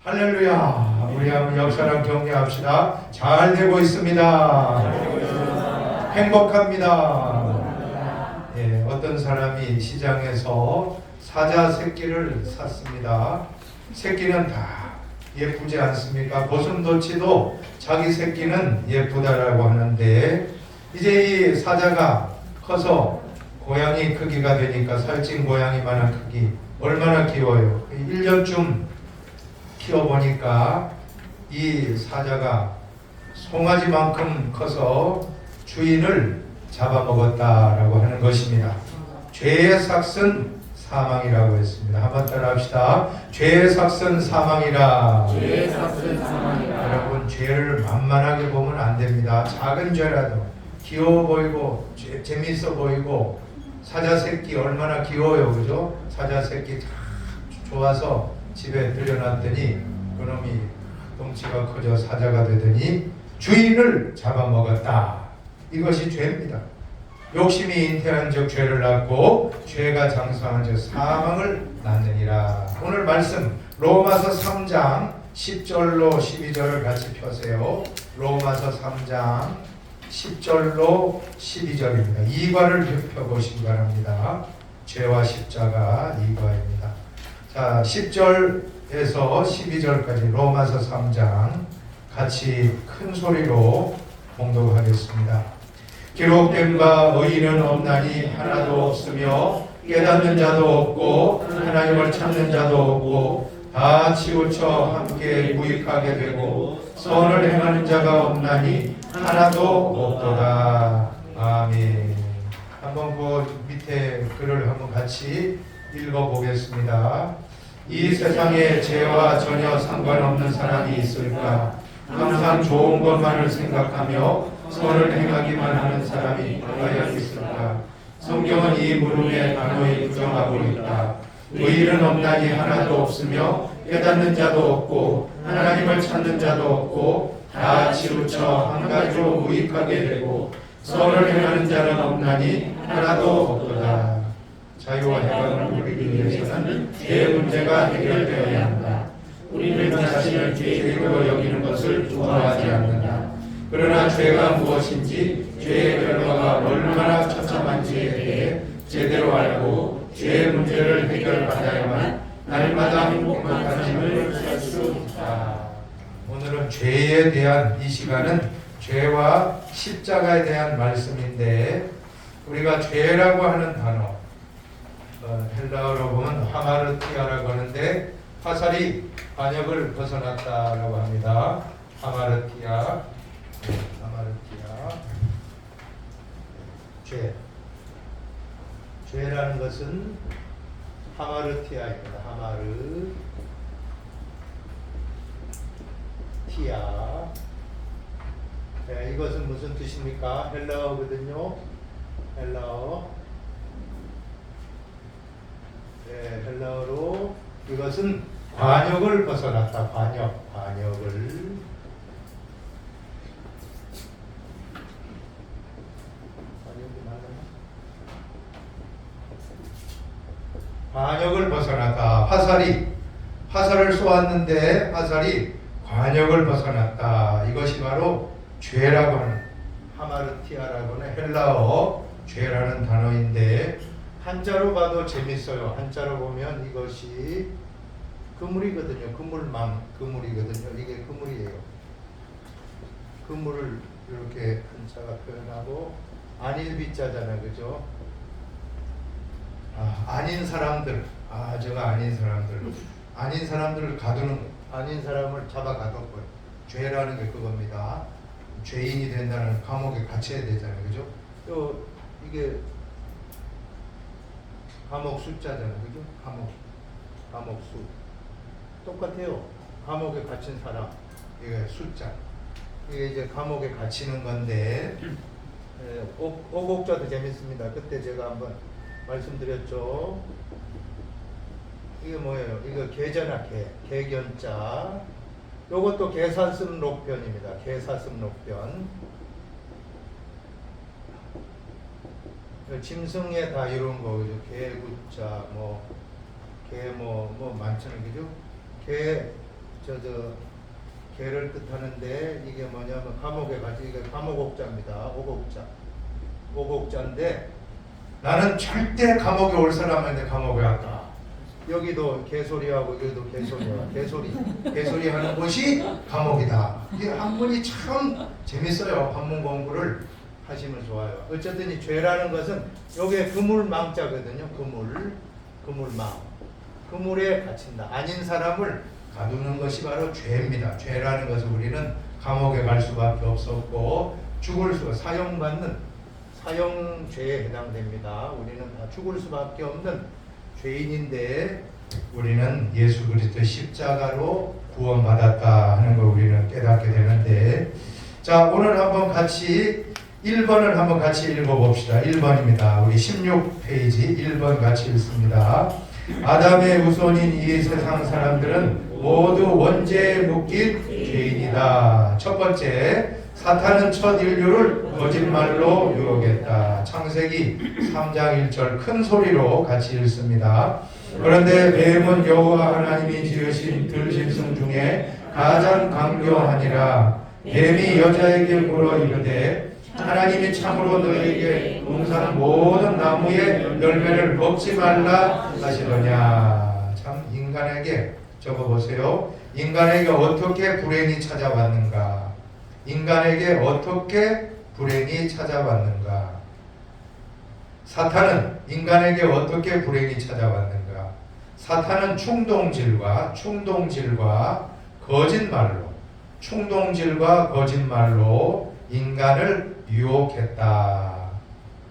할렐루야. 우리 한번 역사랑 격려합시다. 잘 되고 있습니다. 행복합니다. 예, 어떤 사람이 시장에서 사자 새끼를 샀습니다. 새끼는 다 예쁘지 않습니까? 고슴도치도 자기 새끼는 예쁘다라고 하는데, 이제 이 사자가 커서 고양이 크기가 되니까, 살찐 고양이만한 크기, 얼마나 귀여워요. 1년쯤 키워보니까 이 사자가 송아지만큼 커서 주인을 잡아먹었다라고 하는 것입니다. 죄의 삭은 사망이라고 했습니다. 한번 따라 합시다. 죄의 삭은 사망이라. 죄의 삭은 사망이라. 여러분, 죄를 만만하게 보면 안 됩니다. 작은 죄라도 귀여워 보이고 재미있어 보이고, 사자 새끼 얼마나 귀여워요, 그죠? 사자 새끼 참 좋아서 집에 들여놨더니 그놈이 덩치가 커져 사자가 되더니 주인을 잡아먹었다. 이것이 죄입니다. 욕심이 잉태한 즉 죄를 낳고, 죄가 장성한 즉 사망을 낳느니라. 오늘 말씀 로마서 3장 10절로 12절을 같이 펴세요. 로마서 3장 10절로 12절입니다. 이과를 펴보시기 바랍니다. 죄와 십자가 이과입니다. 자, 10절에서 12절까지 로마서 3장 같이 큰 소리로 봉독하겠습니다. 기록된 바 의인은 없나니 하나도 없으며 깨닫는 자도 없고 하나님을 찾는 자도 없고 다 치우쳐 함께 무익하게 되고 선을 행하는 자가 없나니 하나도 없도다. 아멘. 한번 그 밑에 글을 한번 같이 읽어보겠습니다. 이 세상에 죄와 전혀 상관없는 사람이 있을까? 항상 좋은 것만을 생각하며 선을 행하기만 하는 사람이 과연 있을까? 성경은 이 물음에 단호히 부정하고 있다. 의인은 없나니 하나도 없으며 깨닫는 자도 없고 하나님을 찾는 자도 없고 다 치우쳐 한 가지로 무익하게 되고 선을 행하는 자는 없나니 하나도 없도다. 자유와 해방을 누리기 위해서는 죄의 문제가 해결되어야 한다. 우리는 자신을 죄인으로 여기는 것을 좋아하지 않는다. 그러나 죄가 무엇인지, 죄의 결과가 얼마나 처참한지에 대해 제대로 알고 죄의 문제를 해결받아야만 날마다 행복한 삶을 살 수 있다. 오늘은 죄에 대한, 이 시간은 죄와 십자가에 대한 말씀인데, 우리가 죄라고 하는 단어, 헬라어로 보면 하마르티아라고 하는데, 화살이 관역을 벗어났다라고 합니다. 하마르티아, 하마르티아. 죄라는 것은 하마르티아입니다. 하마르티아. 네, 이것은 무슨 뜻입니까? 헬라어거든요. 헬라어. 네, 헬라어로 이것은 관역을 벗어났다. 관역을. 관역을 벗어났다. 화살을 쏘았는데 화살이 관역을 벗어났다. 이것이 바로 죄라고 하는, 하마르티아라고 하는 헬라어 죄라는 단어인데, 한자로 봐도 재밌어요. 한자로 보면 이것이 그물이거든요. 그물이거든요. 이게 그물이에요. 그물을 이렇게 한자가 표현하고, 안일비자잖아요. 그죠? 아닌 사람들, 저가 아닌 사람들을 가두는, 아닌 사람을 잡아 가뒀고요. 죄라는 게 그겁니다. 죄인이 된다는, 감옥에 갇혀야 되잖아요. 그죠? 또 이게 감옥 숫자잖아요. 그죠? 감옥 수. 똑같아요. 감옥에 갇힌 사람, 이게 숫자. 이게 이제 감옥에 갇히는 건데, 오곡자도 재밌습니다. 그때 제가 한번 말씀드렸죠. 이게 뭐예요? 이거 개잖아. 개견자. 요것도 개사슴 녹변입니다. 개사슴 녹변. 짐승에 다 이룬 거, 그죠? 개구자, 개 많잖아요. 그죠? 개를 뜻하는데 이게 뭐냐면 감옥에 가지 이게 감옥옥자입니다. 오곡자인데 나는 절대 감옥에 올 사람인데 감옥에 왔다. 여기도 개소리하고 여기도 개소리야. 개소리 하는 곳이 감옥이다. 이게 한문이 참 재밌어요. 한문 공부를 하시면 좋아요. 어쨌든 이 죄라는 것은 여기에 그물망자거든요. 그물망. 그물에 갇힌다. 아닌 사람을 가두는 것이 바로 죄입니다. 죄라는 것은 우리는 감옥에 갈 수밖에 없었고 사형받는 사형죄에 해당됩니다. 우리는 다 죽을 수밖에 없는 죄인인데 우리는 예수 그리스도 십자가로 구원받았다 하는 걸 우리는 깨닫게 되는데, 자 오늘 한번 같이 1번을 한번 같이 읽어봅시다. 1번입니다. 우리 16페이지 1번 같이 읽습니다. 아담의 후손인 이 세상 사람들은 모두 원죄에 묶인 죄인이다. 첫 번째, 사탄은 첫 인류를 거짓말로 유혹했다. 창세기 3장 1절 큰 소리로 같이 읽습니다. 그런데 뱀은 여호와 하나님이 지으신 들짐승 중에 가장 강교하니라. 뱀이 여자에게 물어 이르되 하나님이 참으로 너에게 동산 모든 나무의 열매를 먹지 말라 하시더냐. 참 인간에게 적어보세요. 인간에게 어떻게 불행이 찾아왔는가? 인간에게 어떻게 불행이 찾아왔는가? 사탄은 인간에게 어떻게 불행이 찾아왔는가? 사탄은 충동질과 거짓말로 인간을 유혹했다.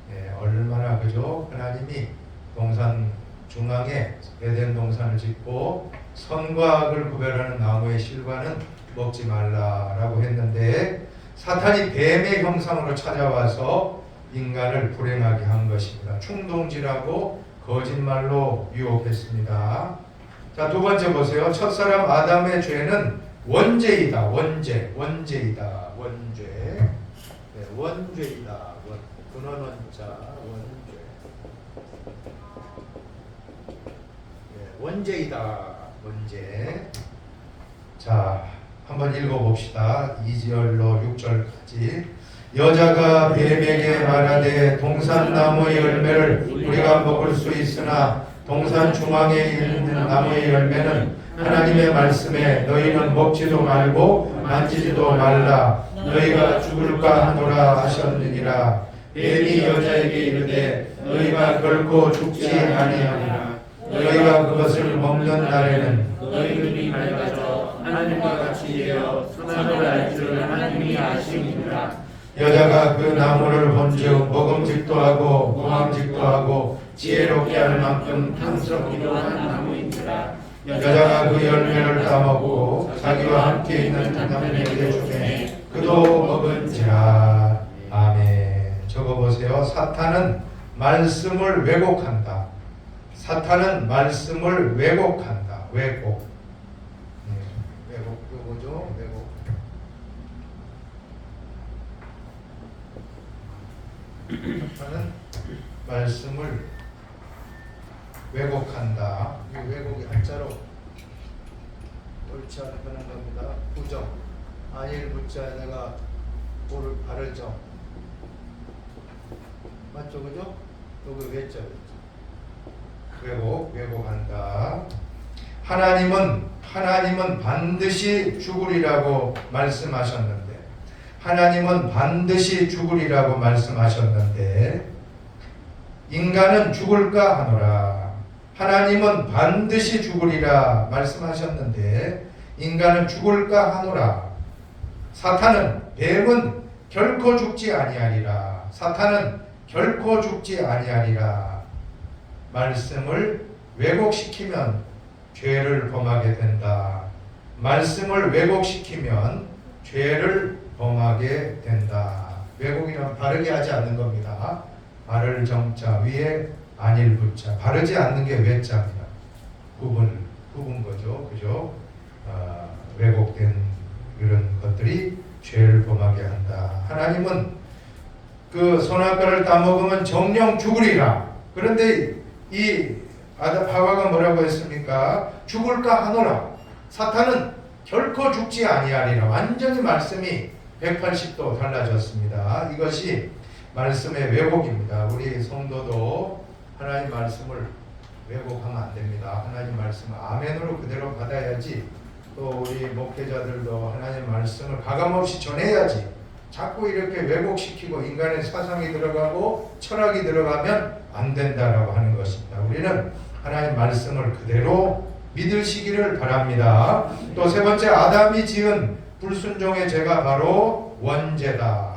네, 얼마나 그죠? 하나님이 동산 중앙에 에덴 동산을 짓고 선과 악을 구별하는 나무의 실과는 먹지 말라라고 했는데 사탄이 뱀의 형상으로 찾아와서 인간을 불행하게 한 것입니다. 충동질하고 거짓말로 유혹했습니다. 자, 두 번째 보세요. 첫사람 아담의 죄는 원죄이다. 원죄. 네, 원죄이다. 근원 원자 원죄. 네, 원죄이다. 원죄. 자, 한번 읽어봅시다. 2절로 6절까지. 여자가 뱀에게 말하되 동산나무의 열매를 우리가 먹을 수 있으나 동산 중앙에 있는 나무의 열매는 하나님의 말씀에 너희는 먹지도 말고 만지지도 말라 너희가 죽을까 하노라 하셨느니라. 뱀이 여자에게 이르되 너희가 결코 죽지 아니하리라. 너희가 그것을 먹는 날에는 너희 눈이 밝아져 하늘과 같이 되어 선악을 알 줄 하나님이 아시니라. 여자가 그 나무를 본즉 먹음직도 하고 무함직도 하고 지혜롭게 할 만큼 탐스럽기도 한 나무인지라. 여자가 그 열매를 따먹고 자기와 함께 있는 남편에게 주매 그도 먹은지라. 아멘. 적어보세요. 사탄은 말씀을 왜곡한다. 사탄은 말씀을 왜곡한다. 왜곡. 왜곡. 그 뭐죠? 왜곡. 사탄은 말씀을 왜곡한다. 이 왜곡이 한자로 옳지 않은 겁니다. 부정. 아닐 부자에다가 오를 바르죠. 맞죠, 그죠? 여기 왜죠? 왜곡한다. 하나님은 반드시 죽으리라고 말씀하셨는데, 인간은 죽을까 하노라. 하나님은 반드시 죽으리라 말씀하셨는데 인간은 죽을까 하노라. 뱀은 결코 죽지 아니하리라. 말씀을 왜곡시키면 죄를 범하게 된다. 왜곡이란 바르게 하지 않는 겁니다. 바를 정자 위에 아닐 부자. 바르지 않는 게 외자입니다. 굽은 거죠. 그죠? 왜곡된 이런 것들이 죄를 범하게 한다. 하나님은 그 선악과를 따먹으면 정령 죽으리라. 그런데 이 하와가 뭐라고 했습니까? 죽을까 하노라. 사탄은 결코 죽지 아니하리라. 완전히 말씀이 180도 달라졌습니다. 이것이 말씀의 왜곡입니다. 우리 성도도 하나님 말씀을 왜곡하면 안 됩니다. 하나님 말씀을 아멘으로 그대로 받아야지, 또 우리 목회자들도 하나님 말씀을 가감없이 전해야지, 자꾸 이렇게 왜곡시키고 인간의 사상이 들어가고 철학이 들어가면 안 된다라고 하는 것입니다. 우리는 하나님 말씀을 그대로 믿으시기를 바랍니다. 또 세 번째, 아담이 지은 불순종의 죄가 바로 원죄다.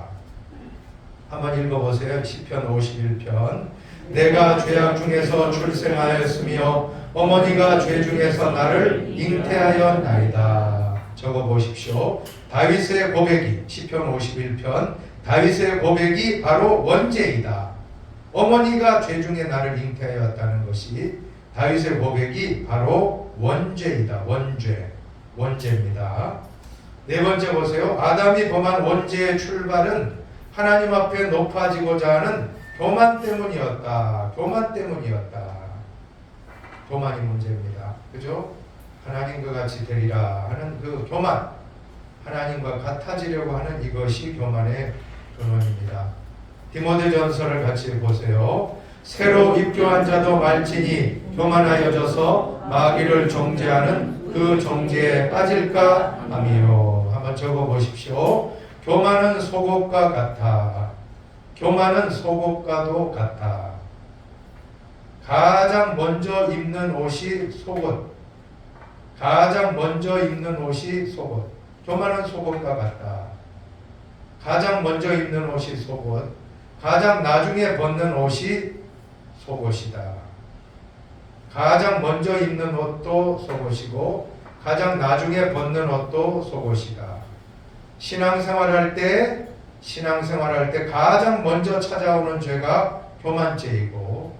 한번 읽어보세요. 시편 51편. 내가 죄악 중에서 출생하였으며 어머니가 죄 중에서 나를 잉태하였나이다. 적어보십시오. 다윗의 고백이, 시편 51편, 다윗의 고백이 바로 원죄이다. 어머니가 죄 중에 나를 잉태하였다는 것이 다윗의 고백이 바로 원죄이다. 원죄입니다. 네 번째 보세요. 아담이 범한 원죄의 출발은 하나님 앞에 높아지고자 하는 교만 때문이었다. 교만이 문제입니다. 그죠? 하나님과 같이 되리라 하는 그 교만, 하나님과 같아지려고 하는 이것이 교만의 근원입니다. 디모데전서를 같이 보세요. 새로 입교한 자도 말지니 교만하여져서 마귀를 정죄하는 그 정죄에 빠질까 하미요. 한번 적어보십시오. 교만은 속옷과 같아. 교만은 속옷과도 같아. 가장 먼저 입는 옷이 속옷. 가장 먼저 입는 옷이 속옷. 교만은 속옷과 같다. 가장 먼저 입는 옷이 속옷. 가장 나중에 벗는 옷이 속옷이다. 가장 먼저 입는 옷도 속옷이고 가장 나중에 벗는 옷도 속옷이다. 신앙생활할 때 가장 먼저 찾아오는 죄가 교만죄이고,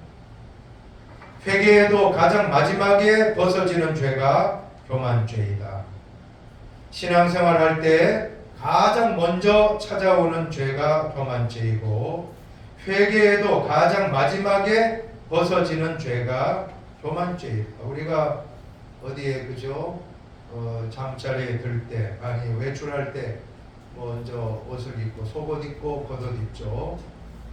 회개에도 가장 마지막에 벗어지는 죄가 교만죄이다. 신앙생활할 때 가장 먼저 찾아오는 죄가 교만죄이고, 회개에도 가장 마지막에 벗어지는 죄가 교만죄이다. 우리가 어디에 그죠? 잠자리에 들 때, 아니 외출할 때 먼저 옷을 입고 속옷 입고 겉옷 입죠.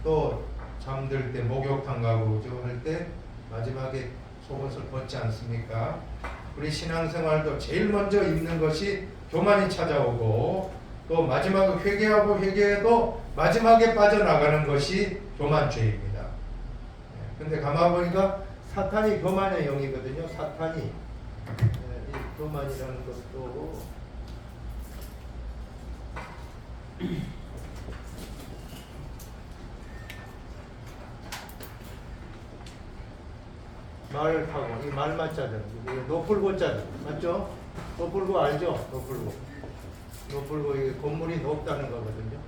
또 잠들 때 목욕탕 가고 할 때 마지막에 속옷을 벗지 않습니까? 우리 신앙생활도 제일 먼저 입는 것이 교만이 찾아오고, 또 마지막에 회개해도 마지막에 빠져나가는 것이 교만죄입니다. 근데 가만 보니까 사탄이 교만의 영이거든요. 사탄이 이 교만이라는 것도 말을 타고, 이 말맞자들, 노풀고자들 맞죠? 노풀고 알죠? 노풀고 이 건물이 높다는 거거든요.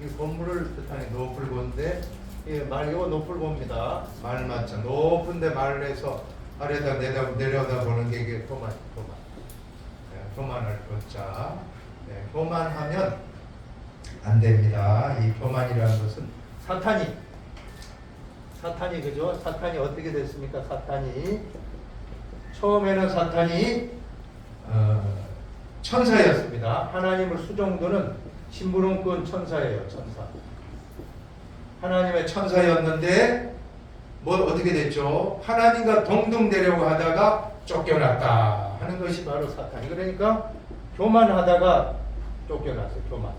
이 건물을 뜻하는 노풀고인데, 이거 노풀고입니다. 말맞자, 높은데 말을 해서 아래다 내려다 보는 게 이게 교만. 교만을 걷자. 교만하면 안 됩니다. 이 교만이라는 것은 사탄이 그죠? 사탄이 어떻게 됐습니까? 처음에는 사탄이 천사였습니다. 하나님을 수종도는 심부름꾼 천사예요. 천사. 하나님의 천사였는데 어떻게 됐죠? 하나님과 동등되려고 하다가 쫓겨났다 하는 것이 바로 사탄이. 그러니까 교만하다가 쫓겨났어요. 교만.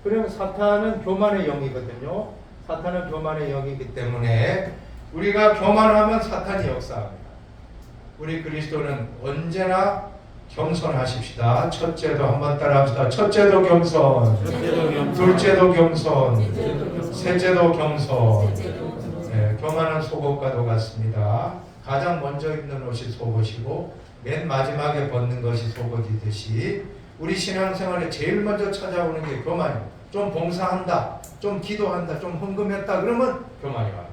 그러면 사탄은 교만의 영이거든요. 사탄은 교만의 영이기 때문에 우리가 교만하면 사탄이 역사합니다. 우리 그리스도는 언제나 겸손하십시다. 첫째도 한번 따라합시다. 첫째도 겸손, 둘째도 겸손, 셋째도 겸손. 교만은 속옷과도 같습니다. 가장 먼저 입는 옷이 속옷이고 맨 마지막에 벗는 것이 속옷이듯이 우리 신앙생활에 제일 먼저 찾아오는 게 교만이에요. 좀 봉사한다, 좀 기도한다, 좀 헌금했다 그러면 교만이 와요.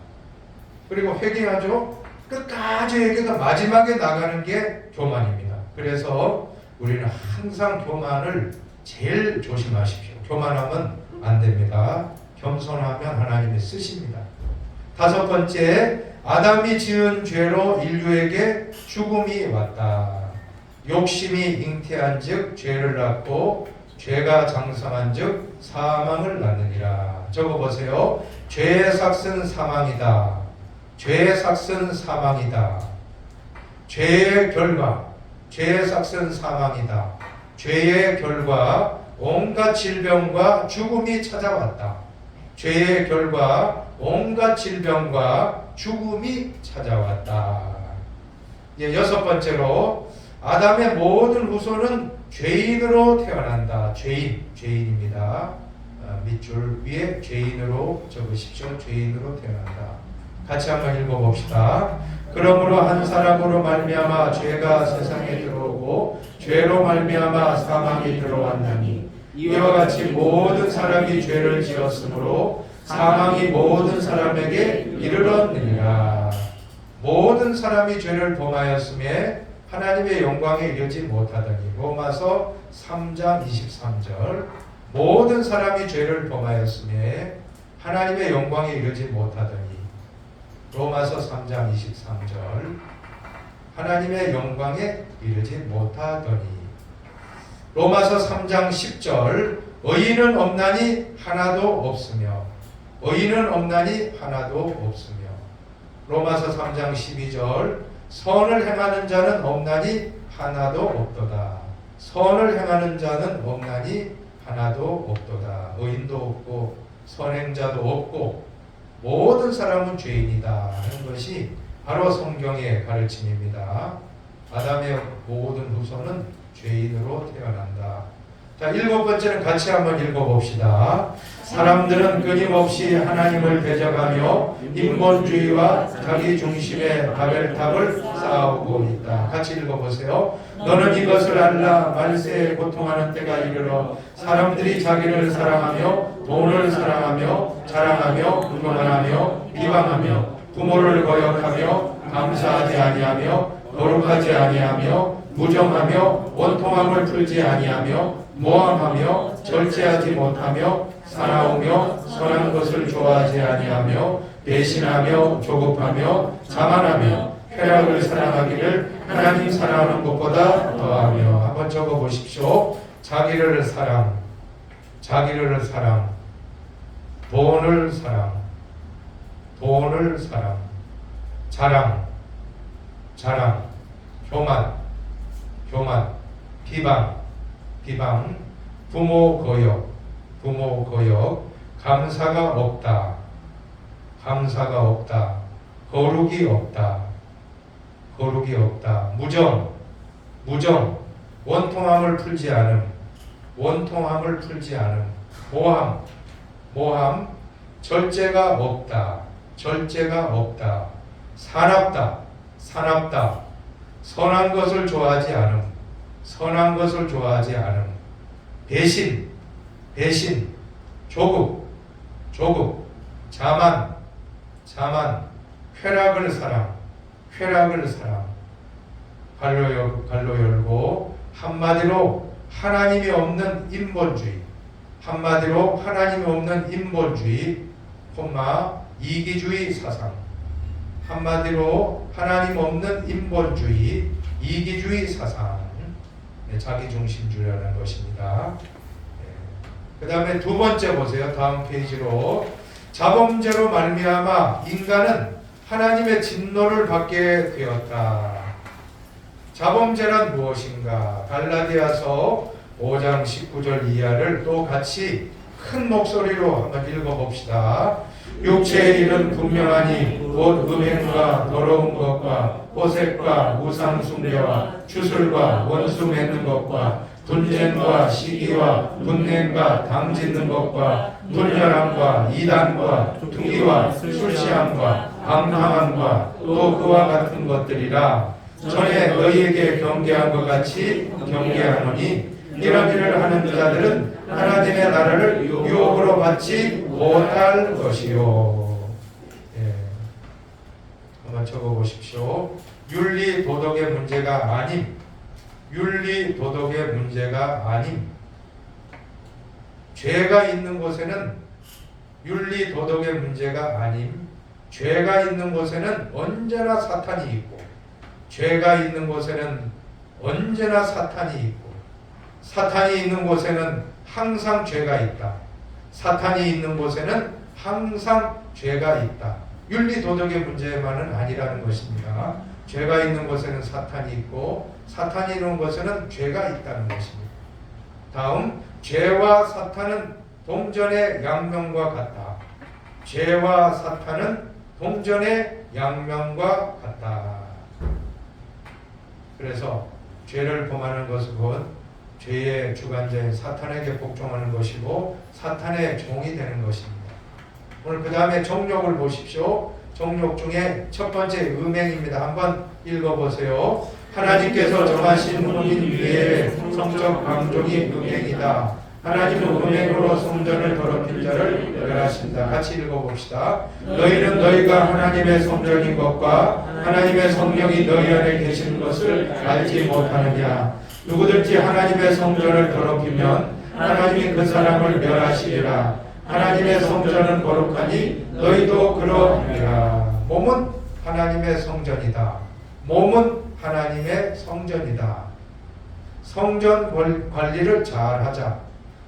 그리고 회개하죠. 끝까지 회개가 마지막에 나가는 게 교만입니다. 그래서 우리는 항상 교만을 제일 조심하십시오. 교만하면 안 됩니다. 겸손하면 하나님이 쓰십니다. 다섯 번째, 아담이 지은 죄로 인류에게 죽음이 왔다. 욕심이 잉태한즉 죄를 낳고 죄가 장성한즉 사망을 낳느니라. 적어보세요. 죄의 삭은 사망이다. 죄의 삭은 사망이다. 죄의 결과, 죄의 삭은 사망이다. 죄의 결과 온갖 질병과 죽음이 찾아왔다. 죄의 결과 온갖 질병과 죽음이 찾아왔다. 이제 여섯 번째로 아담의 모든 후손은 죄인으로 태어난다. 죄인입니다. 밑줄 위에 죄인으로 적으십시오. 죄인으로 태어난다. 같이 한번 읽어봅시다. 그러므로 한 사람으로 말미암아 죄가 세상에 들어오고 죄로 말미암아 사망이 들어왔나니 이와 같이 모든 사람이 죄를 지었으므로 사망이 모든 사람에게 이르렀느니라. 모든 사람이 죄를 범하였음에 하나님의 영광에 이르지 못하더니. 로마서 3장 23절. 모든 사람이 죄를 범하였음에 하나님의 영광에 이르지 못하더니. 로마서 3장 23절. 하나님의 영광에 이르지 못하더니. 로마서 3장 10절. 의인은 없나니 하나도 없으며. 의인은 없나니 하나도 없으며. 로마서 3장 12절. 선을 행하는 자는 없나니 하나도 없도다. 선을 행하는 자는 없나니 하나도 없도다. 의인도 없고 선행자도 없고 모든 사람은 죄인이다 하는 것이 바로 성경의 가르침입니다. 아담의 모든 후손은 죄인으로 태어난다. 자, 일곱 번째는 같이 한번 읽어봅시다. 사람들은 끊임없이 하나님을 대적하며 인본주의와 자기 중심의 바벨탑을 쌓아오고 있다. 같이 읽어보세요. 너는 이것을 알라. 말세에 고통하는 때가 이르러 사람들이 자기를 사랑하며 돈을 사랑하며 자랑하며 교만하며 비방하며 부모를 거역하며 감사하지 아니하며 거룩하지 아니하며 무정하며 원통함을 풀지 아니하며 모함하며 절제하지 못하며 사나우며 선한 것을 좋아하지 아니하며 배신하며 조급하며 자만하며 쾌락을 사랑하기를 하나님 사랑하는 것보다 더하며. 한번 적어보십시오. 자기를 사랑, 자기를 사랑, 돈을 사랑, 돈을 사랑, 자랑, 자랑, 교만, 교만, 비방, 비방, 부모 거역, 부모 거역, 감사가 없다, 감사가 없다, 거룩이 없다, 거룩이 없다, 무정, 무정, 원통함을 풀지 않음, 원통함을 풀지 않음, 모함, 모함, 절제가 없다, 절제가 없다, 사납다, 사납다, 선한 것을 좋아하지 않음, 선한 것을 좋아하지 않음, 배신, 배신, 조급, 조급, 자만, 자만, 쾌락을 사랑, 쾌락을 사랑. 갈로 열고 한마디로 하나님이 없는 인본주의, 한마디로 하나님이 없는 인본주의, 콤마 이기주의 사상. 한마디로 하나님 없는 인본주의, 이기주의 사상, 자기중심주의라는 것입니다. 그 다음에 두 번째 보세요. 다음 페이지로. 자범죄로 말미암아 인간은 하나님의 진노를 받게 되었다. 자범죄란 무엇인가? 갈라디아서 5장 19절 이하를 또 같이 큰 목소리로 한번 읽어봅시다. 육체의 일은 분명하니 곧 음행과 더러운 것과 호색과 우상 숭배와 추술과 원수 맺는 것과 분쟁과 시기와 분냉과 당 짓는 것과 분열함과 이단과 투기와 술취함과 방탕함과 또 그와 같은 것들이라. 전에 너희에게 경계한 것 같이 경계하노니 이런 일을 하는 자들은 하나님의 나라를 유혹으로 받지 못할 것이요. 한번 적어보십시오. 윤리 도덕의 문제가 아님, 윤리 도덕의 문제가 아님. 죄가 있는 곳에는 윤리 도덕의 문제가 아님, 죄가 있는 곳에는 언제나 사탄이 있고, 죄가 있는 곳에는 언제나 사탄이 있고, 사탄이 있는 곳에는 항상 죄가 있다. 사탄이 있는 곳에는 항상 죄가 있다. 윤리 도덕의 문제만은 아니라는 것입니다. 죄가 있는 곳에는 사탄이 있고 사탄이 있는 곳에는 죄가 있다는 것입니다. 다음, 죄와 사탄은 동전의 양면과 같다. 죄와 사탄은 동전의 양면과 같다. 그래서 죄를 범하는 것은 죄의 주관자인 사탄에게 복종하는 것이고 사탄의 종이 되는 것입니다. 오늘 그 다음에 정욕을 보십시오. 정욕 중에 첫 번째 음행입니다. 한번 읽어보세요. 하나님께서 정하신 혼인 위에 성적 방종이 음행이다. 하나님은 음행으로 성전을 더럽힌 자를 멸하신다. 같이 읽어봅시다. 너희는 너희가 하나님의 성전인 것과 하나님의 성령이 너희 안에 계시는 것을 알지 못하느냐. 누구든지 하나님의 성전을 더럽히면 하나님이 그 사람을 멸하시리라. 하나님의 성전은 거룩하니 너희도 그러하니라. 몸은 하나님의 성전이다. 몸은 하나님의 성전이다. 성전 관리를 잘 하자.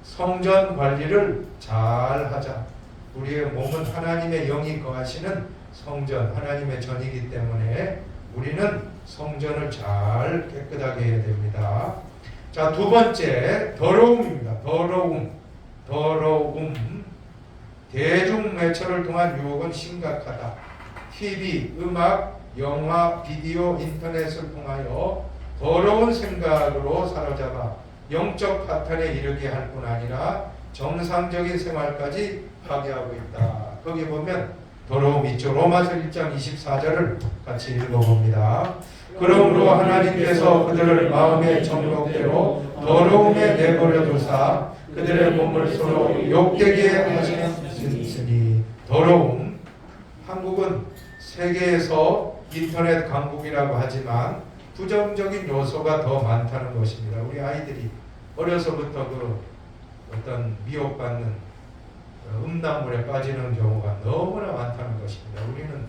성전 관리를 잘 하자. 우리의 몸은 하나님의 영이 거하시는 성전, 하나님의 전이기 때문에 우리는 성전을 잘 깨끗하게 해야 됩니다. 자, 두 번째, 더러움입니다. 더러움. 대중매체를 통한 유혹은 심각하다. TV, 음악, 영화, 비디오, 인터넷을 통하여 더러운 생각으로 사로잡아 영적 파탄에 이르게 할 뿐 아니라 정상적인 생활까지 파괴하고 있다. 거기 보면 더러움 있죠. 로마서 1장 24절을 같이 읽어봅니다. 그러므로 하나님께서 그들을 마음의 정욕대로 더러움에 내버려 두사 그들의 몸을 서로 욕되게 하시니. 더러움. 한국은 세계에서 인터넷 강국이라고 하지만 부정적인 요소가 더 많다는 것입니다. 우리 아이들이 어려서부터 그 어떤 미혹받는 음란물에 빠지는 경우가 너무나 많다는 것입니다. 우리는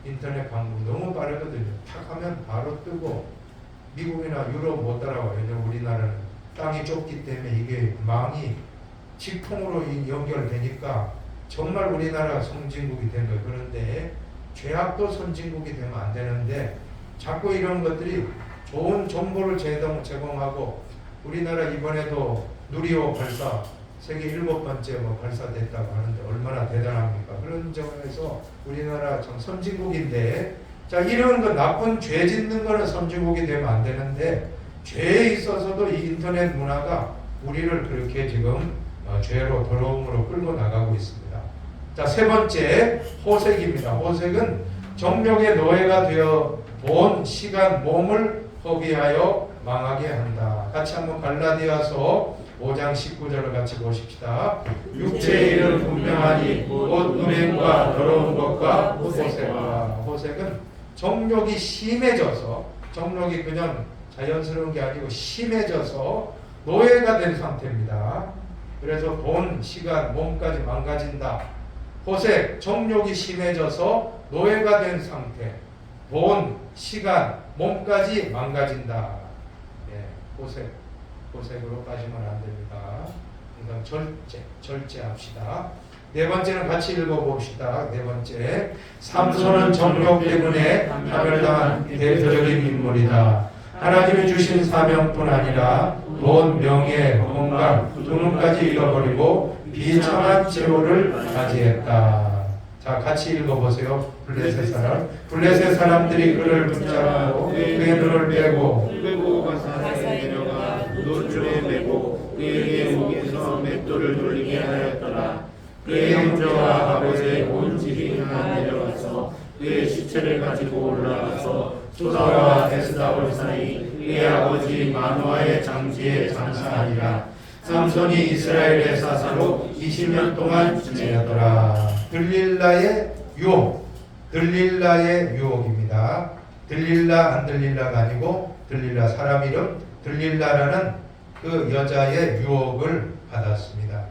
인터넷 강국 너무 빠르거든요. 탁 하면 바로 뜨고 미국이나 유럽 못 따라와요. 우리나라는 땅이 좁기 때문에 이게 망이 직통으로 연결되니까 정말 우리나라 선진국이 된 거예요. 그런데 죄악도 선진국이 되면 안 되는데 자꾸 이런 것들이 좋은 정보를 제공하고 우리나라 이번에도 누리호 발사 세계 7번째 발사됐다고 하는데 얼마나 대단합니까? 그런 점에서 우리나라 참 선진국인데 자 이런 거 나쁜 죄 짓는 거는 선진국이 되면 안 되는데 죄에 있어서도 이 인터넷 문화가 우리를 그렇게 지금 죄로 더러움으로 끌고 나가고 있습니다. 자, 세 번째 호색입니다. 호색은 정욕의 노예가 되어 돈, 시간, 몸을 허비하여 망하게 한다. 같이 한번 갈라디아서 5장 19절을 같이 보십시다. 육체의 일은 분명하니 곧 음행과 더러운 것과 호색은 정욕이 심해져서 정욕이 그냥 자연스러운 게 아니고 심해져서 노예가 된 상태입니다. 그래서 돈, 시간, 몸까지 망가진다. 호색, 정욕이 심해져서 노예가 된 상태. 돈, 시간, 몸까지 망가진다. 예, 호색으로 빠지면 안 됩니다. 그러니까 절제합시다. 네 번째는 같이 읽어봅시다. 네 번째, 삼손은 정욕 때문에 파멸당한 대표적인 인물이다. 하나님이 주신 사명뿐 아니라 돈, 명예, 건강, 두 눈까지 잃어버리고 비참한 최후를 맞이했다. 자, 같이 읽어보세요. 블레셋 사람들이 그를 붙잡고 그의 눈을 빼고 가사에 내려가 노줄에 매고 그에게 목에서 맷돌을 돌리게 하였더라. 그의 형제와 아버지의 온 집이 다 내려가서 그의 시체를 가지고 올라가서 소사와 에스다올 사이 그의 아버지 마노아의 장지에 장사하니라. 삼손이 이스라엘의 사사로 20년 동안 지내었더라. 들릴라의 유혹입니다. 들릴라 안 들릴라가 아니고 들릴라 사람 이름 들릴라라는 그 여자의 유혹을 받았습니다.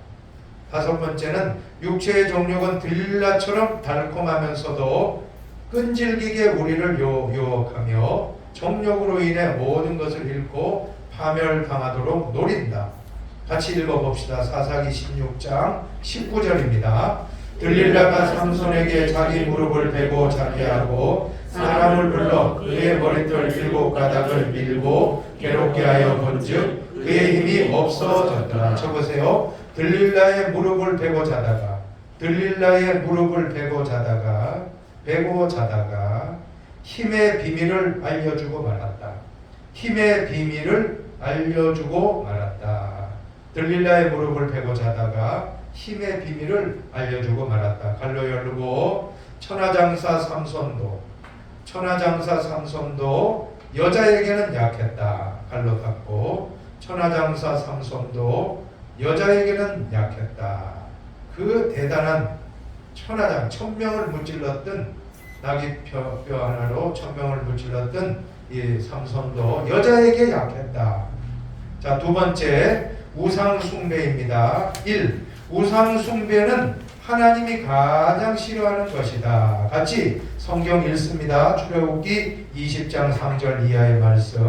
다섯 번째는 육체의 정욕은 들릴라처럼 달콤하면서도 끈질기게 우리를 유혹하며 정욕으로 인해 모든 것을 잃고 파멸당하도록 노린다. 같이 읽어봅시다. 사사기 16장 19절입니다. 들릴라가 삼손에게 자기 무릎을 베고 자게 하고 사람을 불러 그의 머리털 7가닥을 밀고 괴롭게 하여 본즉 그의 힘이 없어졌더라. 쳐보세요. 들릴라의 무릎을 베고 자다가 힘의 비밀을 알려주고 말았다. 들릴라의 무릎을 베고 자다가 힘의 비밀을 알려주고 말았다. 갈로 열고 천하장사 삼손도 여자에게는 약했다. 갈로 닫고 천하장사 삼손도 여자에게는 약했다. 그 대단한 천하장, 1000명을 무찔렀던 나귀뼈 하나로 1000명을 무찔렀던 이 삼손도 여자에게 약했다. 자, 두 번째 우상 숭배입니다. 1. 우상 숭배는 하나님이 가장 싫어하는 것이다. 같이 성경 읽습니다. 출애굽기 20장 3절 이하의 말씀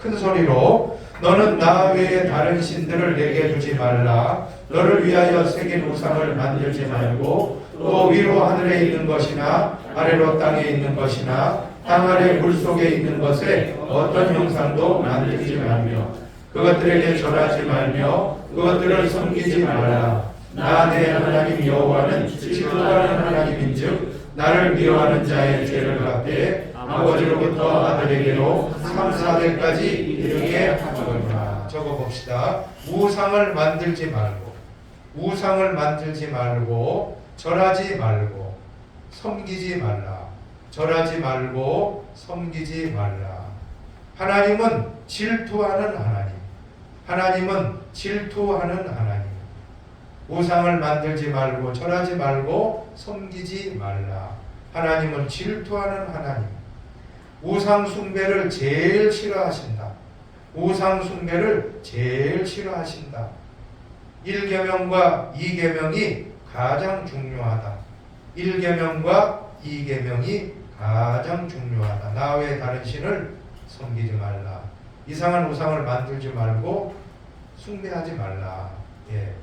큰 소리로 너는 나 외에 다른 신들을 내게 두지 말라. 너를 위하여 새긴 우상을 만들지 말고 또 위로 하늘에 있는 것이나 아래로 땅에 있는 것이나 땅 아래 물속에 있는 것에 어떤 형상도 만들지 말며 그것들에게 절하지 말며 그것들을 섬기지 말라. 나 내 하나님 여호와는 질투하는 하나님인즉 나를 미워하는 자의 죄를 갚되 아버지로부터 아들에게로 3, 4대까지 이르게 하거니와. 적어봅시다. 우상을 만들지 말고 절하지 말고 섬기지 말라. 하나님은 질투하는 하나님. 우상을 만들지 말고 절하지 말고 섬기지 말라. 하나님은 질투하는 하나님. 우상 숭배를 제일 싫어하신다. 1계명과 2계명이 가장 중요하다. 나 외에 다른 신을 섬기지 말라. 이상한 우상을 만들지 말고 숭배하지 말라.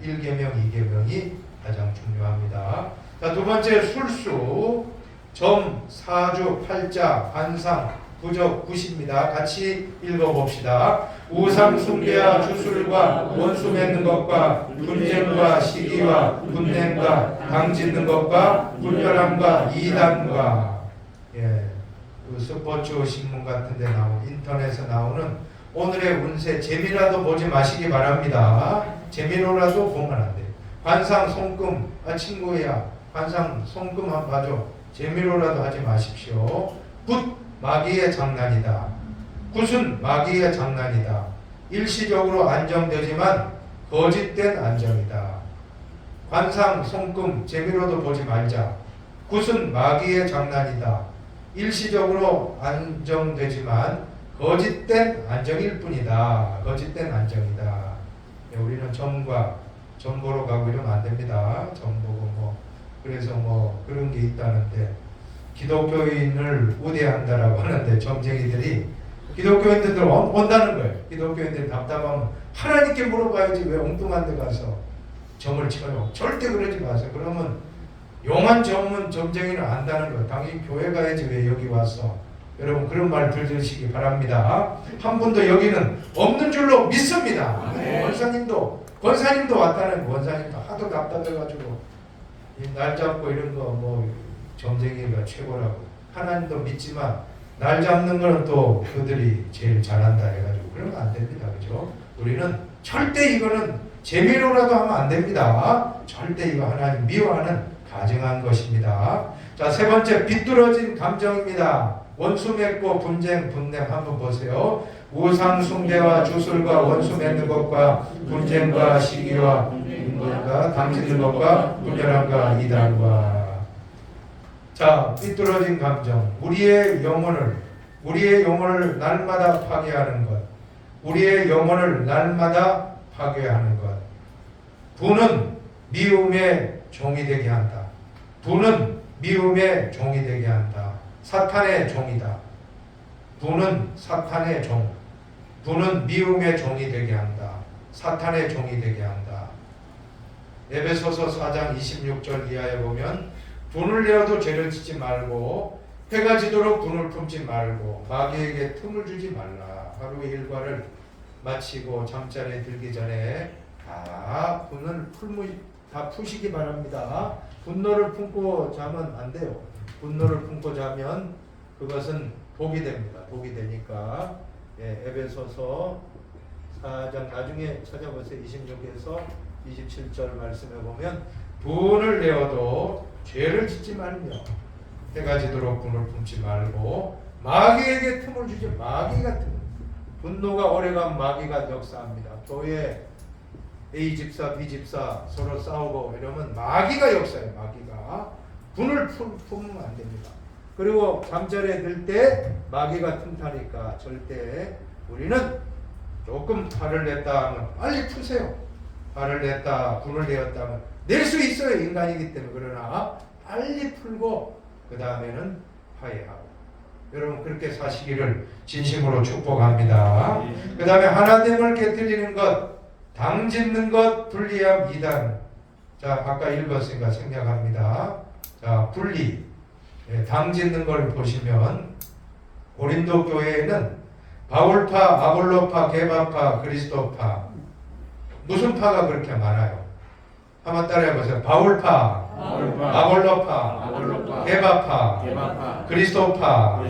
1계명, 2계명이 가장 중요합니다. 자, 두 번째 술수, 점, 사주, 팔자, 관상, 부적, 굿입니다. 같이 읽어봅시다. 우상 숭배와 주술과 원수 맺는 것과 분쟁과 시기와 분냄과 당짓는 것과 분열함과 이단과 그 스포츠 신문 같은 데 나오는 인터넷에 나오는 오늘의 운세 재미라도 보지 마시기 바랍니다. 재미로라도 보면 안 돼요. 관상 손금, 친구야 관상 손금 한번 봐줘. 재미로라도 하지 마십시오. 굿, 마귀의 장난이다. 굿은 마귀의 장난이다. 일시적으로 안정되지만 거짓된 안정이다. 관상 손금 재미로도 보지 말자. 굿은 마귀의 장난이다. 일시적으로 안정되지만 거짓된 안정일 뿐이다. 거짓된 안정이다. 우리는 점 보러 가고 이러면 안 됩니다. 점 보고 그래서 그런 게 있다는데 기독교인을 우대한다라고 하는데 점쟁이들이 기독교인들 온다는 거예요. 기독교인들이 답답하면 하나님께 물어봐야지 왜 엉뚱한 데 가서 점을 쳐요. 절대 그러지 마세요. 그러면 용한 점쟁이는 안다는 거예요. 당연히 교회 가야지 왜 여기 와서. 여러분 그런 말 들으시기 바랍니다. 한 분도 여기는 없는 줄로 믿습니다. 권사님도 왔다는 권사님도 하도 답답해가지고 날 잡고 이런 거 점쟁이가 최고라고. 하나님도 믿지만 날 잡는 거는 또 그들이 제일 잘한다 해가지고 그러면 안 됩니다. 그죠? 우리는 절대 이거는 재미로라도 하면 안 됩니다. 절대 이거 하나님 미워하는 가증한 것입니다. 자, 세 번째 비뚤어진 감정입니다. 원수 맺고 분쟁, 분냄 한번 보세요. 우상 숭배와 주술과 원수 맺는 것과 분쟁과 시기와 것과 당짓는 것과 분열함과 이단과. 자, 삐뚤어진 감정, 우리의 영혼을 날마다 파괴하는 것, 우리의 영혼을 날마다 파괴하는 것. 분은 미움의 종이 되게 한다. 부는 미움의 종이 되게 한다. 사탄의 종이다. 부는 사탄의 종. 부는 미움의 종이 되게 한다. 사탄의 종이 되게 한다. 에베소서 4장 26절 이하에 보면 분을 내어도 죄를 짓지 말고 해가 지도록 분을 품지 말고 마귀에게 틈을 주지 말라. 하루 일과를 마치고 잠자리에 들기 전에 다 분을 다 푸시기 바랍니다. 분노를 품고 자면 안 돼요. 분노를 품고 자면 그것은 독이 됩니다. 독이 되니까 에베소서 4장 나중에 찾아보세요. 26에서 27절 말씀에 보면 분을 내어도 죄를 짓지 말며 해가 지도록 분을 품지 말고 마귀에게 틈을 주지. 마귀가 틈. 분노가 오래가면 마귀가 역사합니다. 교회 A 집사 B 집사 서로 싸우고 이러면 마귀가 역사해요. 마귀가 분을 품으면 안 됩니다. 그리고 잠자리에 들 때 마귀가 틈타니까 절대 우리는 조금 화를 냈다 하면 빨리 푸세요. 화를 냈다 분을 내었다 하면 낼 수 있어요. 인간이기 때문에. 그러나 빨리 풀고 그 다음에는 화해하고. 여러분 그렇게 사시기를 진심으로 축복합니다. 그 다음에 하나됨을 깨뜨리는 것, 당짓는 것, 분리함 2단. 자, 아까 읽었으니까 생략합니다. 자, 분리. 당짓는 걸 보시면 고린도 교회에는 바울파, 아볼로파, 게바파, 그리스도파. 무슨 파가 그렇게 많아요? 한번 따라해보세요. 바울파, 아볼로파, 게바파, 그리스도파,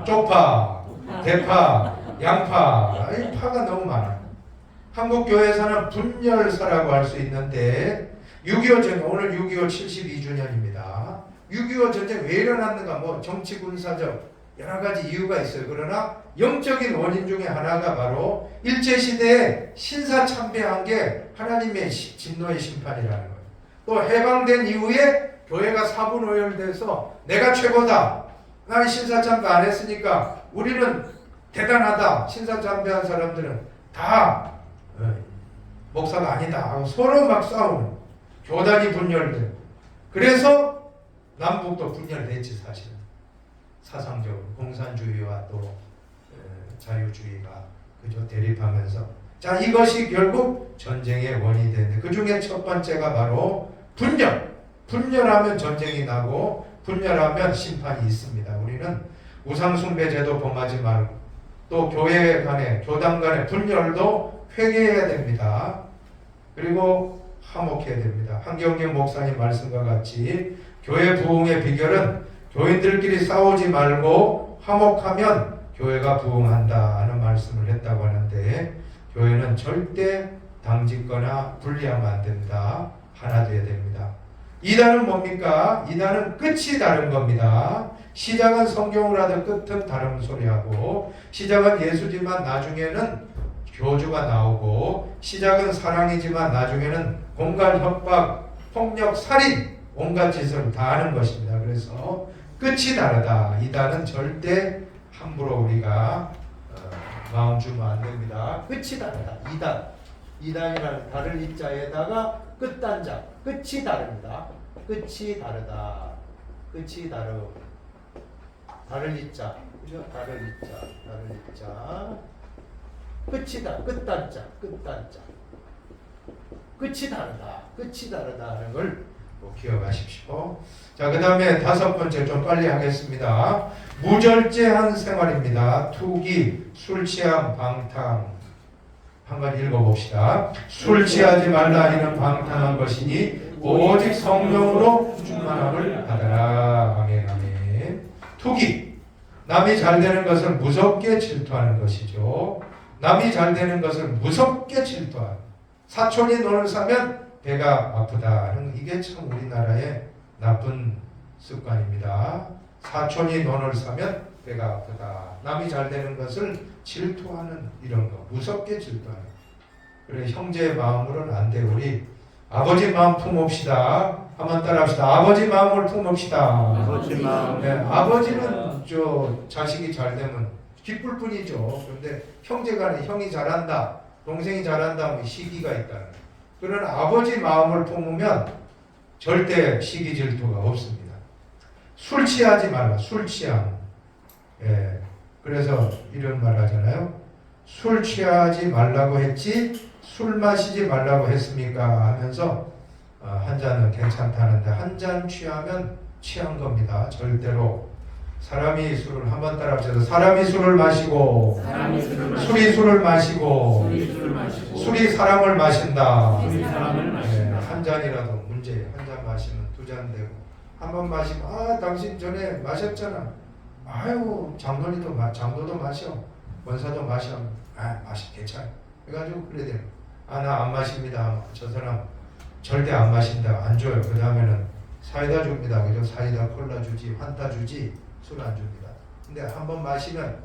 쪽파, 대파, 양파. 이 파가 너무 많아요. 한국 교회에서는 분열사라고 할 수 있는데 6.25 전쟁, 오늘 6.25 72주년입니다. 6.25 전쟁 왜 일어났는가? 뭐 정치 군사적 여러 가지 이유가 있어요. 그러나 영적인 원인 중에 하나가 바로 일제시대에 신사참배한 게 하나님의 진노의 심판이라는 거예요. 또 해방된 이후에 교회가 사분오열돼서 내가 최고다. 나는 신사참배 안 했으니까 우리는 대단하다. 신사참배한 사람들은 다 목사가 아니다 하고 서로 막 싸우는, 교단이 분열돼. 그래서 남북도 분열됐지 사실은. 사상적으로 공산주의와 또 자유주의가 그저 대립하면서, 자, 이것이 결국 전쟁의 원인이 되는데 그 중에 첫 번째가 바로 분열. 분열하면 전쟁이 나고 분열하면 심판이 있습니다. 우리는 우상숭배제도 범하지 말고 또 교회 간에 교단 간의 분열도 회개해야 됩니다. 그리고 화목해야 됩니다. 한경경 목사님 말씀과 같이 교회 부흥의 비결은 교인들끼리 싸우지 말고 화목하면 교회가 부흥한다 하는 말씀을 했다고 하는데, 교회는 절대 당짓거나 분리하면 안 된다. 하나 되어야 됩니다. 이단은 뭡니까? 이단은 끝이 다른 겁니다. 시작은 성경을 하든 끝은 다른 소리하고, 시작은 예수지만 나중에는 교주가 나오고, 시작은 사랑이지만 나중에는 공갈, 협박, 폭력, 살인, 온갖 짓을 다 하는 것입니다. 그래서 끝이 다르다. 이단은 절대 함부로 우리가 마음 주면 안 됩니다. 끝이 다르다. 이단이라는 다를 이자에다가 끝단자. 끝이 다릅니다. 끝이 다르다. 끝이 다르. 다를 이자. 그죠? 다를 이자. 끝이다. 끝단자. 끝이 다르다. 끝이 다르다 하는 걸 기억하십시오. 자, 그 다음에 다섯 번째 좀 빨리 하겠습니다. 무절제한 생활입니다. 투기, 술 취함, 방탕. 한번 읽어봅시다. 술 취하지 말라 하는 방탕한 것이니 오직 성령으로 충만함을 받아라. 아멘, 아멘. 투기. 남이 잘 되는 것을 무섭게 질투하는 것이죠. 남이 잘 되는 것을 무섭게 질투하는. 사촌이 너를 사면 배가 아프다는, 이게 참 우리나라의 나쁜 습관입니다. 사촌이 너를 사면 배가 아프다. 남이 잘 되는 것을 질투하는 이런 거, 무섭게 질투하는. 그래, 형제의 마음으로는 안 돼. 우리 아버지 마음 품읍시다. 한번 따라합시다. 아버지 마음을 품읍시다. 아버지 마음. 네, 아버지는 자식이 잘 되면 기쁠 뿐이죠. 그런데 형제간에 형이 잘한다, 동생이 잘한다 하면 시기가 있다는. 그런 아버지 마음을 품으면 절대 시기 질투가 없습니다. 술 취하지 말라. 술 취함. 예. 그래서 이런 말 하잖아요. 술 취하지 말라고 했지 술 마시지 말라고 했습니까? 하면서 한 잔은 괜찮다는데 한 잔 취하면 취한 겁니다. 절대로. 사람이 술을 한번 따라합시다. 사람이 술을 마시고 술이 술을 마시고 술이 사람을 마신다. 네, 한 잔이라도 문제예요. 한 잔 마시면 두 잔 되고 한 번 마시면 당신 전에 마셨잖아. 아유 장도도 마셔. 원사도 마셔. 마시 괜찮아. 해가지고 그래 돼요. 나 안 마십니다. 저 사람 절대 안 마신다. 안 줘요. 그 다음에는 사이다 줍니다. 그죠? 사이다 콜라 주지 환타 주지 술 안 줍니다. 근데 한 번 마시면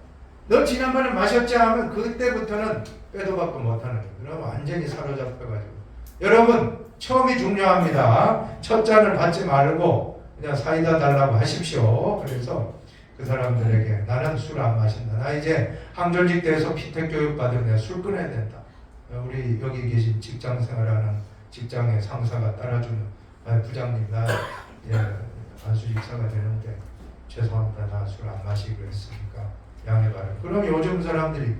너 지난번에 마셨지 하면 그때부터는 빼도 박도 못하는 거예요. 그럼 완전히 사로잡혀가지고 여러분 처음이 중요합니다. 첫 잔을 받지 말고 그냥 사이다 달라고 하십시오. 그래서 그 사람들에게 나는 술 안 마신다. 나 이제 항존직대에서 피택 교육 받으면 내가 술 끊어야 된다. 우리 여기 계신 직장 생활하는 직장의 상사가 따라주는 부장님 나 안수직사가 되는데 죄송합니다. 나 술 안 마시기로 했으니까 양해바라. 그럼 요즘 사람들이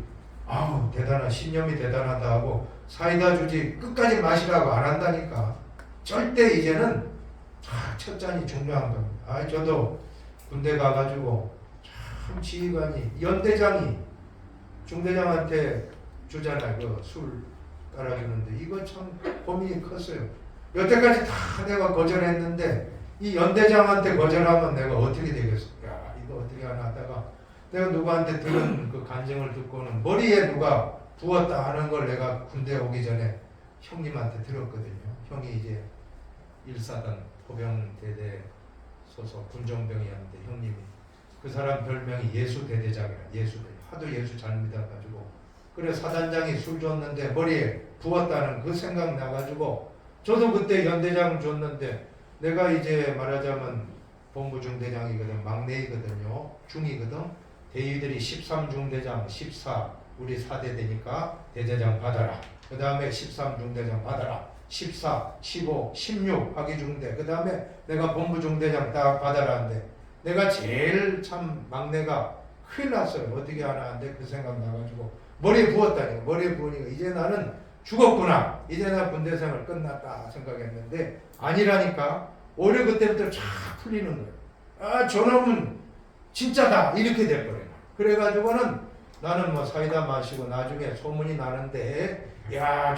대단한 신념이 대단하다 하고 사이다 주지 끝까지 마시라고 안 한다니까. 절대 이제는 첫 잔이 중요한 겁니다. 저도 군대 가가지고 참 지휘관이 연대장이 중대장한테 주잖아요. 그 술 따라주는데 이거 참 고민이 컸어요. 여태까지 다 내가 거절했는데 이 연대장한테 거절하면 내가 어떻게 되겠어? 야 이거 어떻게 하나 하다가 내가 누구한테 들은 그 간증을 듣고는 머리에 누가 부었다 하는 걸 내가 군대 오기 전에 형님한테 들었거든요. 형이 이제 1사단 포병대대 소속 군정병이었는데 형님이 그 사람 별명이 예수대대장이라 예수대 하도 예수 잘 믿어가지고 그래 사단장이 술 줬는데 머리에 부었다는 그 생각 나가지고 저도 그때 연대장을 줬는데 내가 이제 말하자면 본부 중대장이거든 막내이거든요 중이거든 대위들이 13중대장 14 우리 4대대니까 대대장 받아라 그 다음에 13중대장 받아라 14, 15, 16 하기중대 그 다음에 내가 본부 중대장 딱 받아라는데 내가 제일 참 막내가 큰일 났어요. 어떻게 하나 하는데 그 생각 나가지고 머리에 부었다니까. 머리에 부으니까 이제 나는 죽었구나. 이제 나 군대 생활 끝났다 생각했는데 아니라니까. 오히려 그때부터 쫙 풀리는 거예요. 저놈은 진짜다 이렇게 될 거예요. 그래가지고는 나는 뭐 사이다 마시고 나중에 소문이 나는데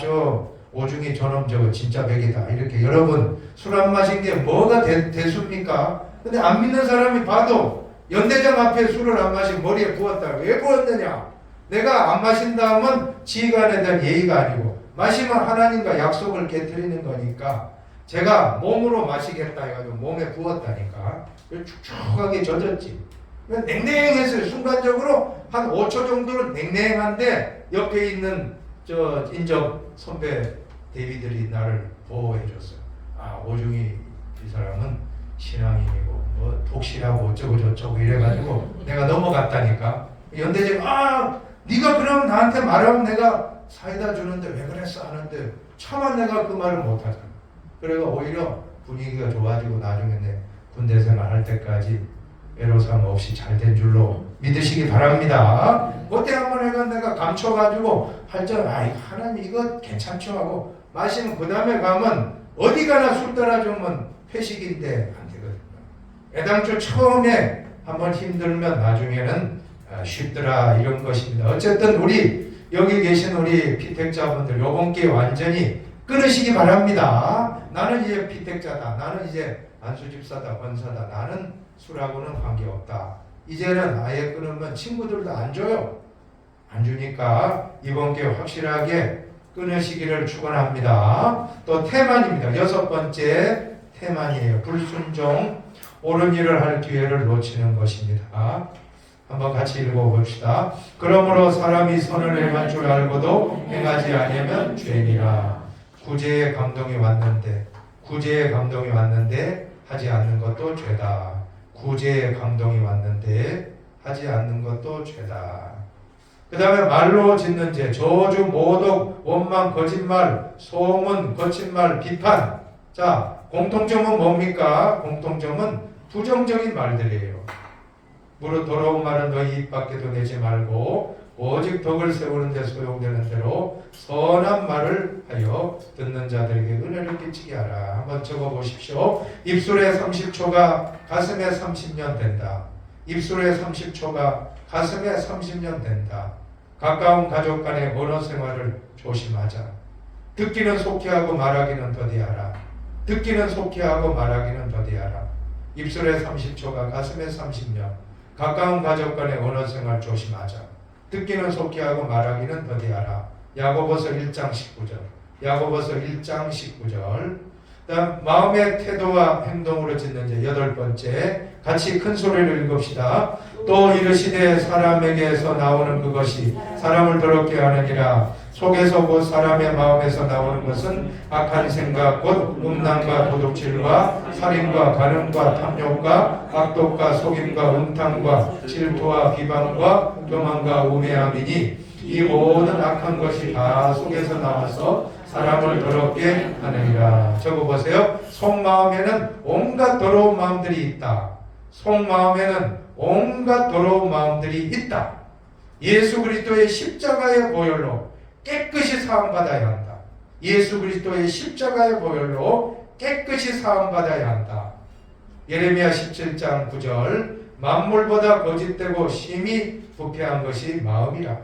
저 오중이 저놈 저거 진짜 백이다 이렇게 여러분 술 안 마신 게 뭐가 대수입니까? 근데 안 믿는 사람이 봐도 연대장 앞에 술을 안 마시고 머리에 부었다. 왜 부었느냐? 내가 안 마신다 하면 지휘관에 대한 예의가 아니고 마시면 하나님과 약속을 깨트리는 거니까 제가 몸으로 마시겠다 해가지고 몸에 부었다니까 축축하게 젖었지. 냉랭했어요. 순간적으로 한 5초 정도는 냉랭한데 옆에 있는 인접 선배 대위들이 나를 보호해 줬어요. 오중이 이 사람은 신앙인이고 뭐 독실하고 어쩌고 저쩌고 이래가지고 내가 넘어갔다니까. 연대장 네가 그럼 나한테 말하면 내가 사이다 주는데 왜 그랬어 하는데 차마 내가 그 말을 못하잖아. 그래가 오히려 분위기가 좋아지고 나중에 내 군대 생활할 때까지 애로사항 없이 잘 된 줄로 믿으시기 바랍니다. 그때 한번 해가 내가 감춰가지고 할줄 하나님 이거 괜찮죠 하고 마시면 그 다음에 가면 어디 가나 술 따라주면 회식인데 안 되거든요. 애당초 처음에 한번 힘들면 나중에는 쉽더라 이런 것입니다. 어쨌든 우리 여기 계신 우리 피택자분들 요번 기회에 완전히 끊으시기 바랍니다. 나는 이제 피택자다. 나는 이제 안수집사다 권사다. 나는 술하고는 관계없다. 이제는 아예 끊으면 친구들도 안 줘요. 안 주니까 이번 기회에 확실하게 끊으시기를 축원합니다. 또 태만입니다. 6번째 태만이에요. 불순종, 옳은 일을 할 기회를 놓치는 것입니다. 한번 같이 읽어봅시다. 그러므로 사람이 선을 행할 줄 알고도 행하지 아니하면 죄니라. 구제의 감동이 왔는데 하지 않는 것도 죄다. 구제의 감동이 왔는데 하지 않는 것도 죄다. 그 다음에 말로 짓는 죄, 저주, 모독, 원망, 거짓말, 소문, 거친 말, 비판. 자, 공통점은 뭡니까? 공통점은 부정적인 말들이에요. 무릇 더러운 말은 너희 입 밖에도 내지 말고 오직 덕을 세우는 데 소용되는 대로 선한 말을 하여 듣는 자들에게 은혜를 끼치게 하라. 한번 적어보십시오. 입술에 30초가 가슴에 30년 된다. 입술에 30초가 가슴에 30년 된다. 가까운 가족 간의 언어 생활을 조심하자. 듣기는 속히 하고 말하기는 더디하라. 듣기는 속히 하고 말하기는 더디하라. 입술에 30초가 가슴에 30년. 가까운 가족 간의 언어 생활 조심하자. 듣기는 속히 하고 말하기는 더디하라. 야고보서 1장 19절. 야고보서 1장 19절. 다음 마음의 태도와 행동으로 짓는 제 8번째. 같이 큰 소리를 읽읍시다. 또 이르시되 사람에게서 나오는 그것이 사람을 더럽게 하느니라. 속에서 곧 사람의 마음에서 나오는 것은 악한 생각 곧 음란과 도둑질과 살인과 간음과 탐욕과 악독과 속임과 음탕과 질투와 비방과 교만과 우매함이니 이 모든 악한 것이 다 속에서 나와서 사람을 더럽게 하느니라. 적어보세요. 속마음에는 온갖 더러운 마음들이 있다. 속마음에는 온갖 더러운 마음들이 있다. 예수 그리스도의 십자가의 보혈로 깨끗이 사함받아야 한다. 예수 그리스도의 십자가의 보혈로 깨끗이 사함받아야 한다. 예레미야 17장 9절. 만물보다 거짓되고 심히 부패한 것이 마음이라.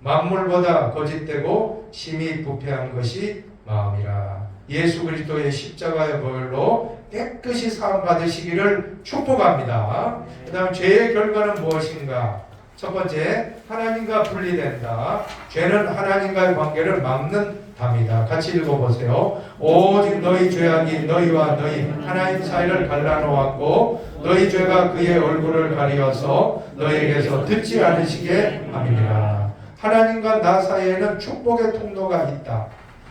만물보다 거짓되고 심히 부패한 것이 마음이라. 예수 그리스도의 십자가의 보혈로 깨끗이 사함받으시기를 축복합니다. 그 다음 죄의 결과는 무엇인가? 첫 번째, 하나님과 분리된다. 죄는 하나님과의 관계를 막는 답니다. 같이 읽어보세요. 오직 너희 죄악이 너희와 너희 하나님 사이를 갈라놓았고 너희 죄가 그의 얼굴을 가리어서 너희에게서 듣지 않으시게 함이니라. 하나님과 나 사이에는 축복의 통로가 있다.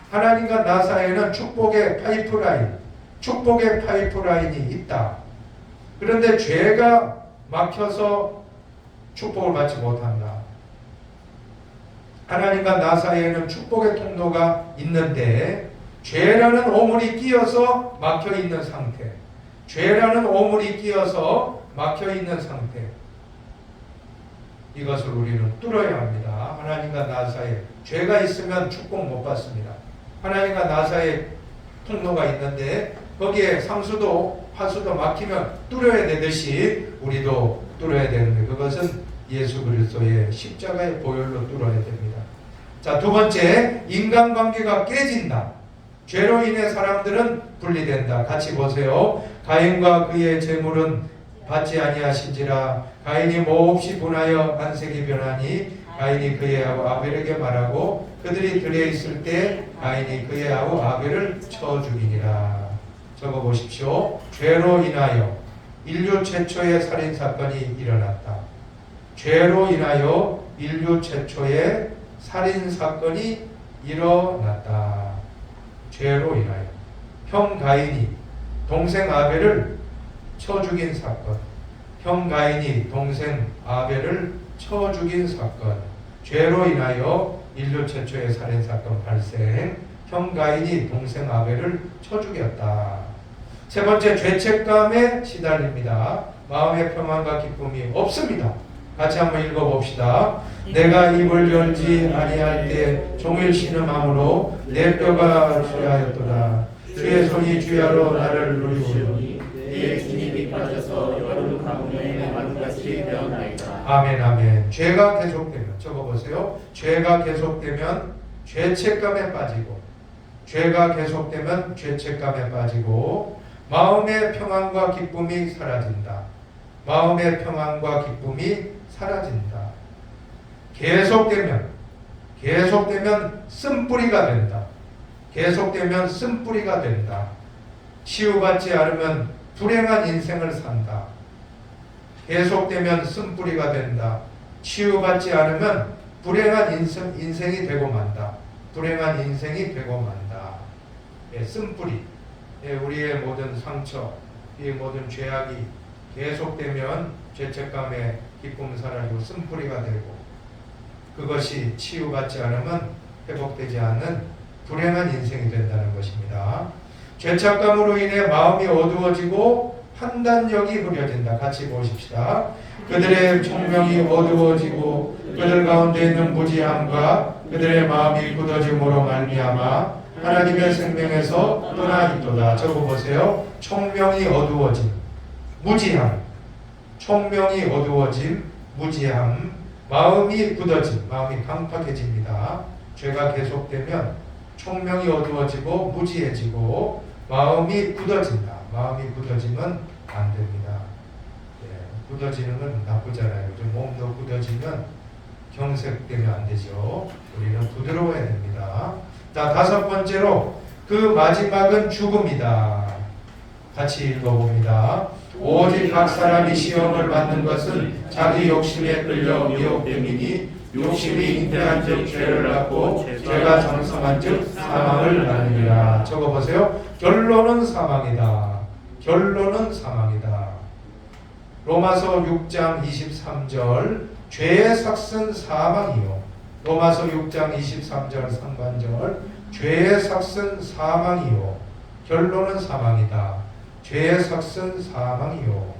하나님과 나 사이에는 축복의 파이프라인이 있다. 그런데 죄가 막혀서 축복을 받지 못한다. 하나님과 나 사이에는 축복의 통로가 있는데 죄라는 오물이 끼어서 막혀 있는 상태. 죄라는 오물이 끼어서 막혀 있는 상태. 이것을 우리는 뚫어야 합니다. 하나님과 나 사이에 죄가 있으면 축복 못 받습니다. 하나님과 나 사이에 통로가 있는데 거기에 상수도 하수도 막히면 뚫어야 되듯이 우리도 뚫어야 되는데 그것은 예수 그리스도의 십자가의 보혈로 뚫어야 됩니다. 자, 두 번째, 인간관계가 깨진다. 죄로 인해 사람들은 분리된다. 같이 보세요. 가인과 그의 재물은 받지 아니하신지라. 가인이 몹시 분하여 안색이 변하니 가인이 그의 아우 아벨에게 말하고 그들이 들에 있을 때 가인이 그의 아우 아벨을 쳐 죽이니라. 적어보십시오. 죄로 인하여 인류 최초의 살인사건이 일어났다. 죄로 인하여 인류 최초의 살인사건이 일어났다. 죄로 인하여. 형 가인이 동생 아벨을 쳐 죽인 사건. 형 가인이 동생 아벨을 쳐 죽인 사건. 죄로 인하여 인류 최초의 살인사건 발생. 형 가인이 동생 아벨을 쳐 죽였다. 세 번째, 죄책감에 시달립니다. 마음의 평안과 기쁨이 없습니다. 같이 한번 읽어봅시다. 내가 입을 열지 아니할 때 종일 신음함으로 내 뼈가 취하였도다. 주의 손이 주야로 나를 누리시오니 내 진입이 빠져서 여름 가뭄에 마루같이 되었나이다. 아멘 아멘. 죄가 계속되면 적어보세요. 죄가 계속되면 죄책감에 빠지고 죄가 계속되면 죄책감에 빠지고 마음의 평안과 기쁨이 사라진다. 마음의 평안과 기쁨이 사라진다. 계속되면 쓴뿌리가 된다. 계속되면 쓴뿌리가 된다. 치유받지 않으면 불행한 인생을 산다. 계속되면 쓴뿌리가 된다. 치유받지 않으면 불행한 인생이 되고 만다. 불행한 인생이 되고 만다. 예, 쓴뿌리. 예, 우리의 모든 상처, 이 모든 죄악이 계속되면 죄책감에 기쁨 사라지고 쓴뿌리가 되고 그것이 치유받지 않으면 회복되지 않는 불행한 인생이 된다는 것입니다. 죄책감으로 인해 마음이 어두워지고 판단력이 흐려진다. 같이 보십시다. 그들의 총명이 어두워지고 그들 가운데 있는 무지함과 그들의 마음이 굳어짐으로 말미암아 하나님의 생명에서 떠나 있도다. 적어보세요. 총명이 어두워짐, 무지함, 총명이 어두워짐, 무지함, 마음이 굳어짐, 마음이 강팍해집니다. 죄가 계속되면 총명이 어두워지고 무지해지고 마음이 굳어진다. 마음이 굳어지면 안 됩니다. 예, 굳어지는 건 나쁘잖아요. 좀 몸도 굳어지면 경색되면 안 되죠. 우리는 부드러워야 됩니다. 자, 다섯 번째로 그 마지막은 죽음이다. 같이 읽어봅니다. 오직 각 사람이 시험을 받는 것은 자기 욕심에 끌려 미혹됨이니 욕심이 잉태한 즉 죄를 낳고 죄가 장성한 즉 사망을 낳느니라. 적어보세요. 결론은 사망이다. 결론은 사망이다. 로마서 6장 23절 죄의 삭은 사망이요. 로마서 6장 23절 상반절 죄의 삭은 사망이요. 결론은 사망이다. 죄의 삭은 사망이요.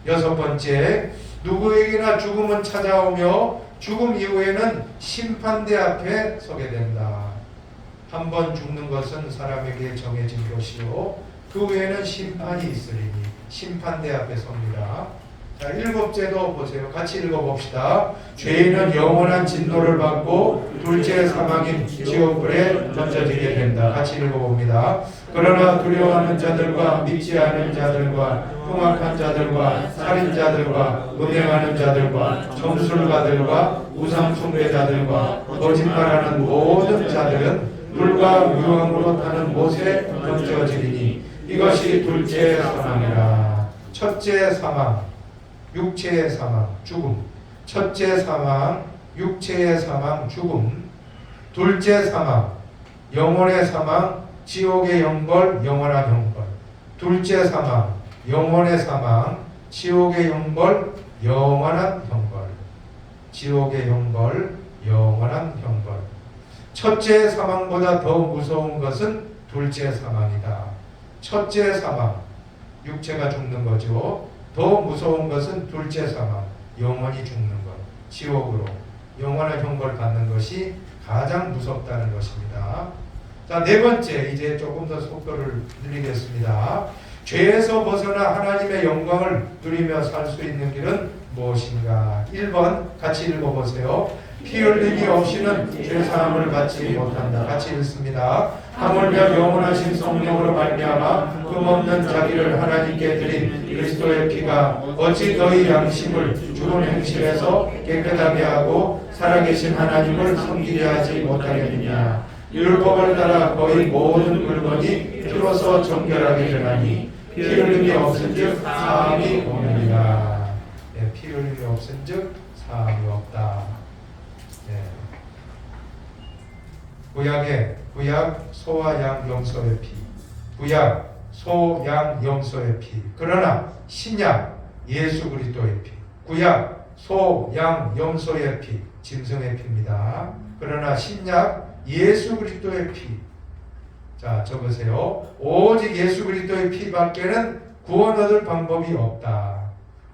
여섯 번째, 누구에게나 죽음은 찾아오며 죽음 이후에는 심판대 앞에 서게 된다. 한 번 죽는 것은 사람에게 정해진 것이요 그 후에는 심판이 있으리니 심판대 앞에 섭니다. 자, 일곱째도 보세요. 같이 읽어봅시다. 죄인은 영원한 진노를 받고 둘째 사망인 지옥불에 던져지게 된다. 같이 읽어봅니다. 그러나 두려워하는 자들과 믿지 않은 자들과 흉악한 자들과 살인자들과 음행하는 자들과 점술가들과 우상숭배자들과 거짓말하는 모든 자들은 불과 유황으로 타는 못에 던져지리니 이것이 둘째 사망이라. 첫째 사망 육체의 사망, 죽음. 첫째 사망, 육체의 사망, 죽음. 둘째 사망, 영혼의 사망, 지옥의 형벌, 영원한 형벌. 둘째 사망, 영혼의 사망, 지옥의 형벌, 영원한 형벌. 지옥의 형벌, 영원한 형벌. 첫째 사망보다 더 무서운 것은 둘째 사망이다. 첫째 사망, 육체가 죽는 거죠. 더 무서운 것은 둘째 사망, 영원히 죽는 것, 지옥으로 영원한 형벌을 받는 것이 가장 무섭다는 것입니다. 자, 네 번째, 이제 조금 더 속도를 늘리겠습니다. 죄에서 벗어나 하나님의 영광을 누리며 살 수 있는 길은 무엇인가? 1번 같이 읽어보세요. 피 흘림이 없이는 죄사함을 받지 못한다. 같이 읽습니다. 하물며 영원하신 성령으로 말미암아 흠없는 자기를 하나님께 드린 그리스도의 피가 어찌 너희 양심을 죽은 행실에서 깨끗하게 하고 살아계신 하나님을 섬기게 하지 못하겠느냐. 율법을 따라 거의 모든 물건이 피로서 정결하게 되나니 피 흘림이 없은즉 사함이 없느니라. 네, 피 흘림이 없은즉 사함이 없다. 네. 구약 소와 양 염소의 피, 구약 소, 양, 염소의 피. 그러나 신약 예수 그리스도의 피. 구약 소, 양, 염소의 피, 짐승의 피입니다. 그러나 신약 예수 그리스도의 피. 자, 적으세요. 오직 예수 그리스도의 피밖에는 구원 얻을 방법이 없다.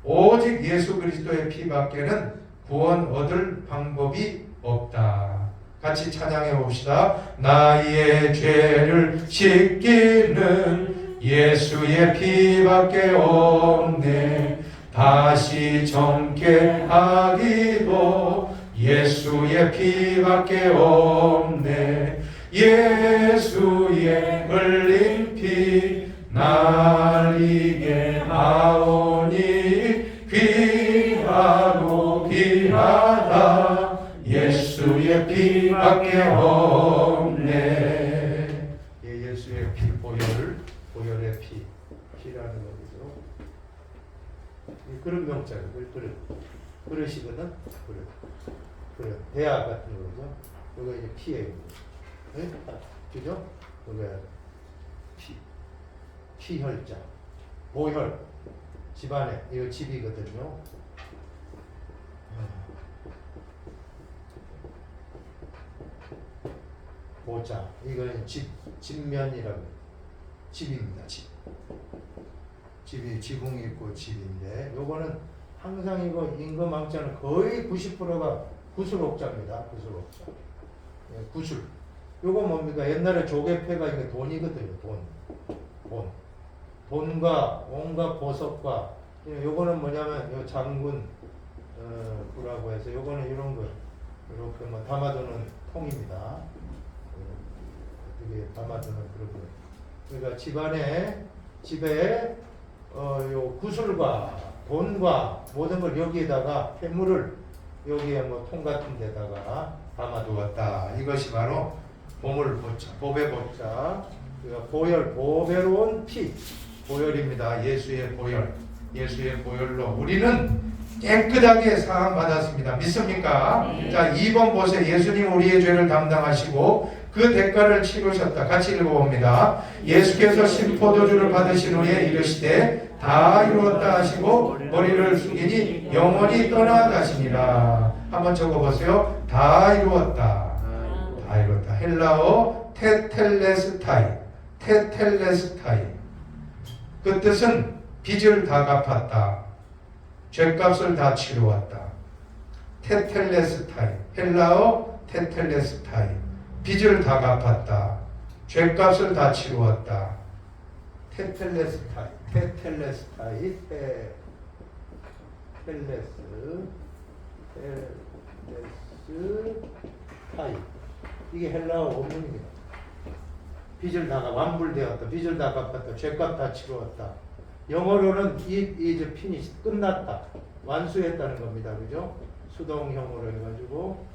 오직 예수 그리스도의 피밖에는 구원 얻을 방법이 없다. 같이 찬양해 봅시다. 나의 죄를 씻기는 예수의 피밖에 없네. 다시 정케 하기도 예수의 피밖에 없네. 예수의 흘린 피 날 이게 하오니 귀하고 귀하다. 예수의 피밖에 없네. 예수의 피, 보혈의 피라는 거죠. 그런 명자예요. 그릇이거든. 그릇. 대야 같은 거죠. 이거 이제 피예요. 네? 그죠? 이거 피혈자, 보혈. 집안에 이거 집이거든요. 보자. 이거는 집면이라고. 집입니다. 집이 지붕이 있고 집인데 요거는 항상 이거 임금왕자는 거의 90%가 구슬옥자입니다. 구슬옥자. 예, 구슬. 요거 뭡니까? 옛날에 조개패가 이게 돈이거든요. 돈. 돈과 온갖 보석과 요거는 뭐냐면 요 장군 구라고 해서 요거는 이런 거 이렇게 뭐 담아두는 통입니다. 어떻게 담아두는 그런 거. 그러니까 집에 요 구슬과 돈과 모든 걸 여기에다가 폐물을 여기에 뭐 통 같은 데다가 담아두었다. 이것이 바로 보물보자, 보배보자. 그러니까 보혈, 보배로운 피, 보혈입니다. 예수의 보혈, 예수의 보혈로 우리는 깨끗하게 사함받았습니다. 믿습니까? 자, 2번 보세요. 예수님 우리의 죄를 담당하시고 그 대가를 치르셨다. 같이 읽어봅니다. 예수께서 신포도주를 받으신 후에 이르시되 다 이루었다 하시고 머리를 숙이니 영원히 떠나가시니라. 한번 적어보세요. 다 이루었다. 다 이루었다. 헬라어 테텔레스타이. 그 뜻은 빚을 다 갚았다. 죄값을 다 치루었다. 테텔레스타이. 헬라어 테텔레스타이. 빚을 다 갚았다. 죄값을 다 치루었다. 테텔레스타이. 이게 헬라어 원문입니다. 빚을 다 완불되었다. 빚을 다 갚았다. 죄값 다 치루었다. 영어로는 이제 피니시 끝났다. 완수했다는 겁니다. 그죠? 수동형으로 해가지고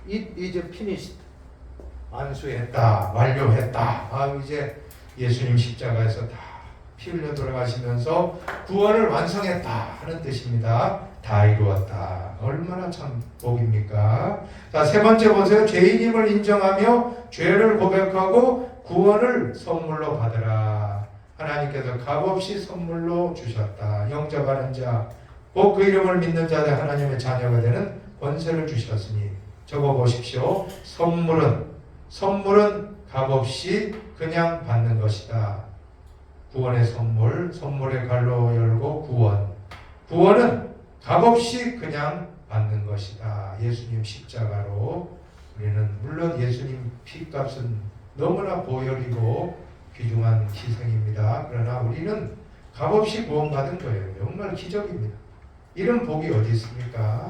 이제 finished 완수했다. 완료했다. 이제 예수님 십자가에서 다 피 흘려 돌아가시면서 구원을 완성했다 하는 뜻입니다. 다 이루었다. 얼마나 참 복입니까? 자, 세 번째 보세요. 죄인임을 인정하며 죄를 고백하고 구원을 선물로 받으라. 하나님께서 값없이 선물로 주셨다. 영접하는 자, 곧 그 이름을 믿는 자들 하나님의 자녀가 되는 권세를 주셨으니 적어 보십시오. 선물은 값없이 그냥 받는 것이다. 구원의 선물의 갈로 열고 구원은 값없이 그냥 받는 것이다. 예수님 십자가로 우리는 물론 예수님 피값은 너무나 보혈이고 귀중한 희생입니다. 그러나 우리는 값없이 구원받은 거예요. 정말 기적입니다. 이런 복이 어디 있습니까?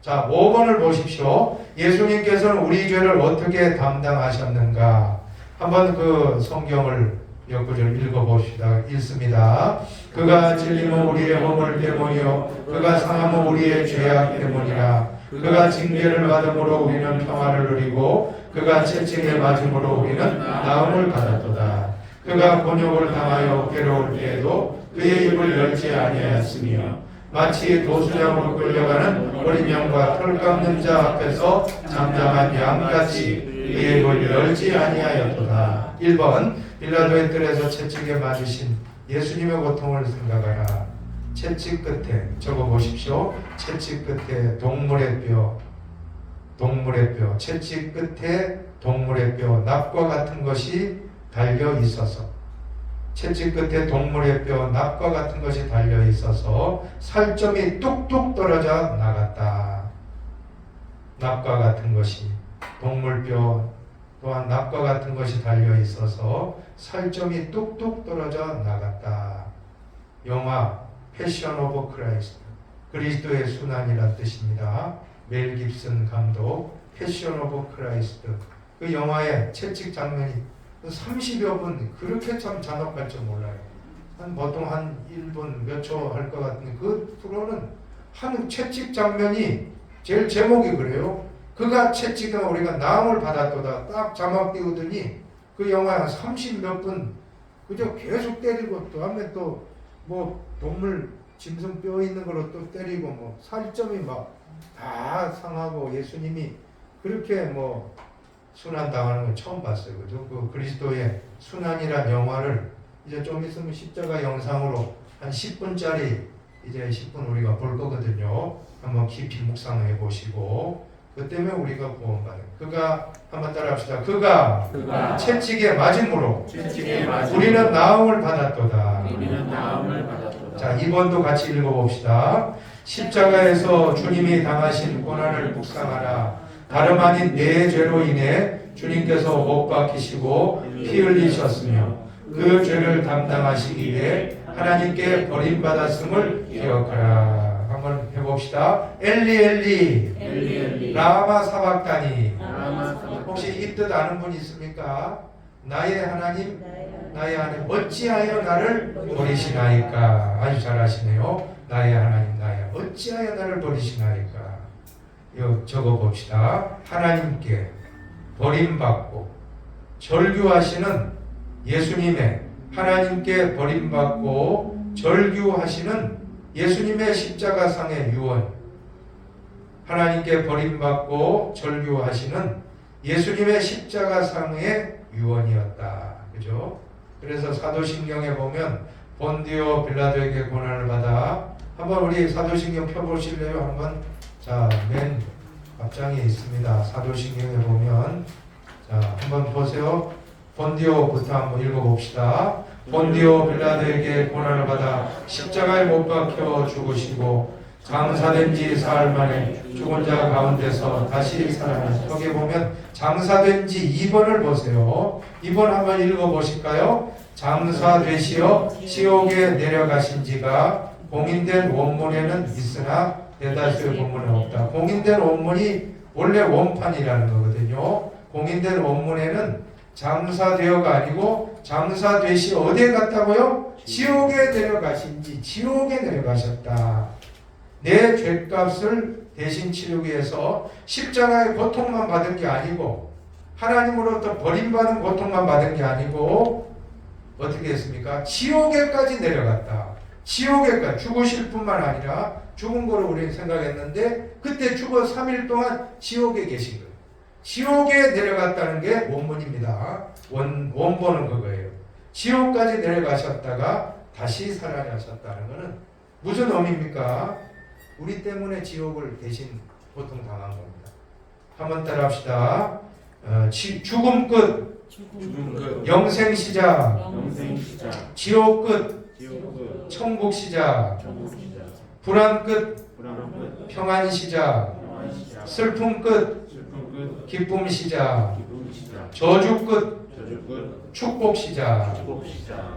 자, 5번을 보십시오. 예수님께서는 우리 죄를 어떻게 담당하셨는가? 한번 그 성경을 몇 구절 읽어봅시다. 읽습니다. 그가 찔림은 우리의 허물 때문이요 그가 상함은 우리의 죄악 때문이라. 그가 징계를 받음으로 우리는 평화를 누리고 그가 채찍에 맞음으로 우리는 나음을 받았도다. 그가 곤욕을 당하여 괴로울 때에도 그의 입을 열지 아니하였으며 마치 도수장으로 끌려가는 어린 양과 털 깎는 자 앞에서 잠잠한 양같이 그의 입을 열지 아니하였도다. 1번 빌라도의 뜰에서 채찍에 맞으신 예수님의 고통을 생각하라. 채찍 끝에 적어보십시오. 채찍 끝에 동물의 뼈, 채찍 끝에 동물의 뼈, 납과 같은 것이 달려 있어서 채찍 끝에 동물의 뼈, 납과 같은 것이 달려 있어서 살점이 뚝뚝 떨어져 나갔다. 납과 같은 것이 동물뼈 또한 납과 같은 것이 달려 있어서 살점이 뚝뚝 떨어져 나갔다. 영화 패션 오브 크라이스트, 그리스도의 순환이란 뜻입니다. 멜 깁슨 감독 패션 오브 크라이스트, 그 영화의 채찍 장면이 30여 분 그렇게 참 잔혹할 줄 몰라요. 보통 한 1분 몇 초 할 것 같은데 그 프로는 한 채찍 장면이 제일 제목이 그래요. 그가 채찍은 우리가 나음을 받았도다. 딱 자막 띄우더니 그 영화 한 30몇 분 그저 계속 때리고 또 하면 또 뭐 동물 짐승 뼈 있는 걸로 또 때리고 뭐 살점이 막 다 상하고 예수님이 그렇게 뭐 순환당하는 건 처음 봤어요. 그죠? 그 그리스도의 순환이란 영화를 이제 좀 있으면 십자가 영상으로 한 10분짜리 이제 10분 우리가 볼 거거든요. 한번 깊이 묵상해 보시고 그 때문에 우리가 구원받은. 그가 한번 따라합시다. 그가 채찍에 맞음으로 우리는 나음을 받았도다. 자, 2번도 같이 읽어봅시다. 십자가에서 주님이 당하신 고난을 묵상하라. 다름 아닌 내 죄로 인해 주님께서 못 박히시고 피 흘리셨으며 그 죄를 담당하시기 위해 하나님께 버림받았음을 기억하라. 한번 해봅시다. 엘리 엘리 라마 사박다니. 혹시 이 뜻 아는 분 있습니까? 나의 하나님 나의 하나님 어찌하여 나를 버리시나이까. 아주 잘 아시네요. 나의 하나님 나의 어찌하여 나를 버리시나이까. 이거 적어봅시다. 하나님께 버림받고 절규하시는 예수님의, 하나님께 버림받고 절규하시는 예수님의 십자가상의 유언, 하나님께 버림받고 절규하시는 예수님의 십자가상의 유언이었다. 그죠? 그래서 사도신경에 보면 본디오 빌라도에게 고난을 받아, 한번 우리 사도신경 펴보실래요? 한번. 자, 맨 앞장에 있습니다. 사도신경에 보면, 자, 한번 보세요. 본디오부터 한번 읽어봅시다. 본디오 빌라도에게 고난을 받아 십자가에 못 박혀 죽으시고 장사된 지 사흘 만에 죽은 자 가운데서 다시 살아나시. 거기에 보면 장사된 지 2번을 보세요. 2번 한번 읽어보실까요? 장사되시어 지옥에 내려가신 지가 공인된 원문에는 있으나 대다수의 본문에 없다. 공인된 원문이 원래 원판이라는 거거든요. 공인된 원문에는 장사되어가 아니고 장사되시 어디에 갔다고요? 지옥에 내려가신지. 지옥에 내려가셨다. 내 죄값을 대신 치르기 위해서 십자가의 고통만 받은 게 아니고 하나님으로부터 버림받은 고통만 받은 게 아니고 어떻게 했습니까? 지옥에까지 내려갔다. 지옥에까지. 죽으실 뿐만 아니라 죽은 거로 우리는 생각했는데 그때 죽어 3일 동안 지옥에 계신 거예요. 지옥에 내려갔다는 게 원문입니다. 원본은 그거예요. 지옥까지 내려가셨다가 다시 살아나셨다는 것은 무슨 의미입니까? 우리 때문에 지옥을 대신 고통당한 겁니다. 한번 따라합시다. 죽음 끝, 영생 시작, 지옥 끝, 천국 시작, 불안 끝, 평안 시작, 슬픔 끝, 기쁨 시작, 저주 끝, 축복 시작.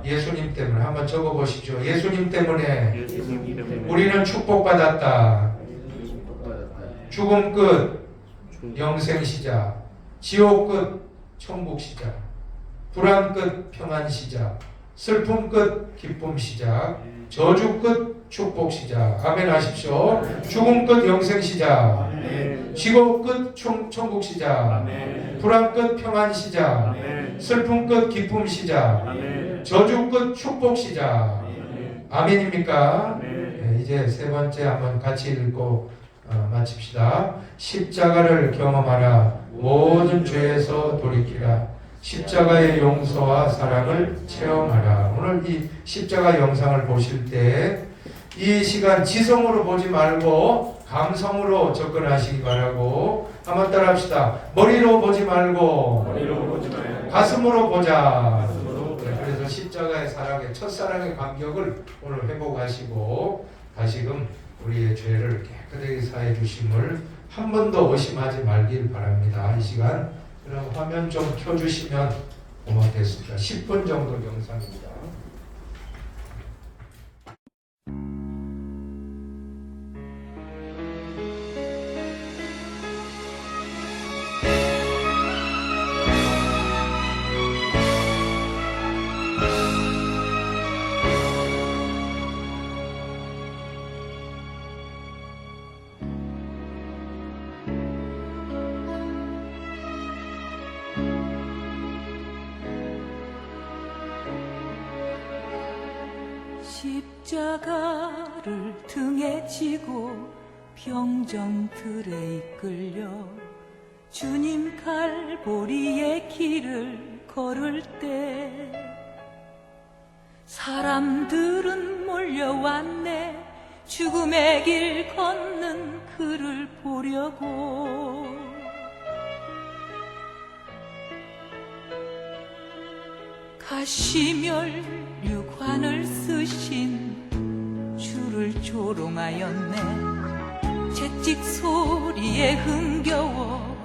예수님 때문에 한번 적어보시죠. 예수님 때문에 우리는 축복받았다. 죽음 끝, 영생 시작, 지옥 끝, 천국 시작, 불안 끝, 평안 시작, 슬픔 끝, 기쁨 시작, 저주 끝, 축복 시작. 아멘 하십시오. 죽음 끝, 영생 시작, 지옥 끝, 천국 시작, 불안 끝, 평안 시작, 슬픔 끝, 기쁨 시작, 저주 끝, 축복 시작. 아멘입니까? 네, 이제 세 번째 한번 같이 읽고 마칩시다. 십자가를 경험하라. 모든 죄에서 돌이키라. 십자가의 용서와 사랑을 체험하라. 오늘 이 십자가 영상을 보실 때 이 시간 지성으로 보지 말고 감성으로 접근하시기 바라고. 한번 따라합시다. 머리로 보지 말고 가슴으로 보자. 그래서 십자가의 사랑의 첫사랑의 감격을 오늘 회복하시고 다시금 우리의 죄를 깨끗하게 사해 주심을 한 번도 의심하지 말길 바랍니다. 이 시간 그럼 화면 좀 켜주시면 고맙겠습니다. 10분 정도 영상입니다. 십자가를 등에 지고 병정들에 이끌려 주님 갈보리의 길을 걸을 때 사람들은 몰려왔네. 죽음의 길 걷는 그를 보려고 가시면류관을 쓰신 주를 조롱하였네. 채찍 소리에 흥겨워하면서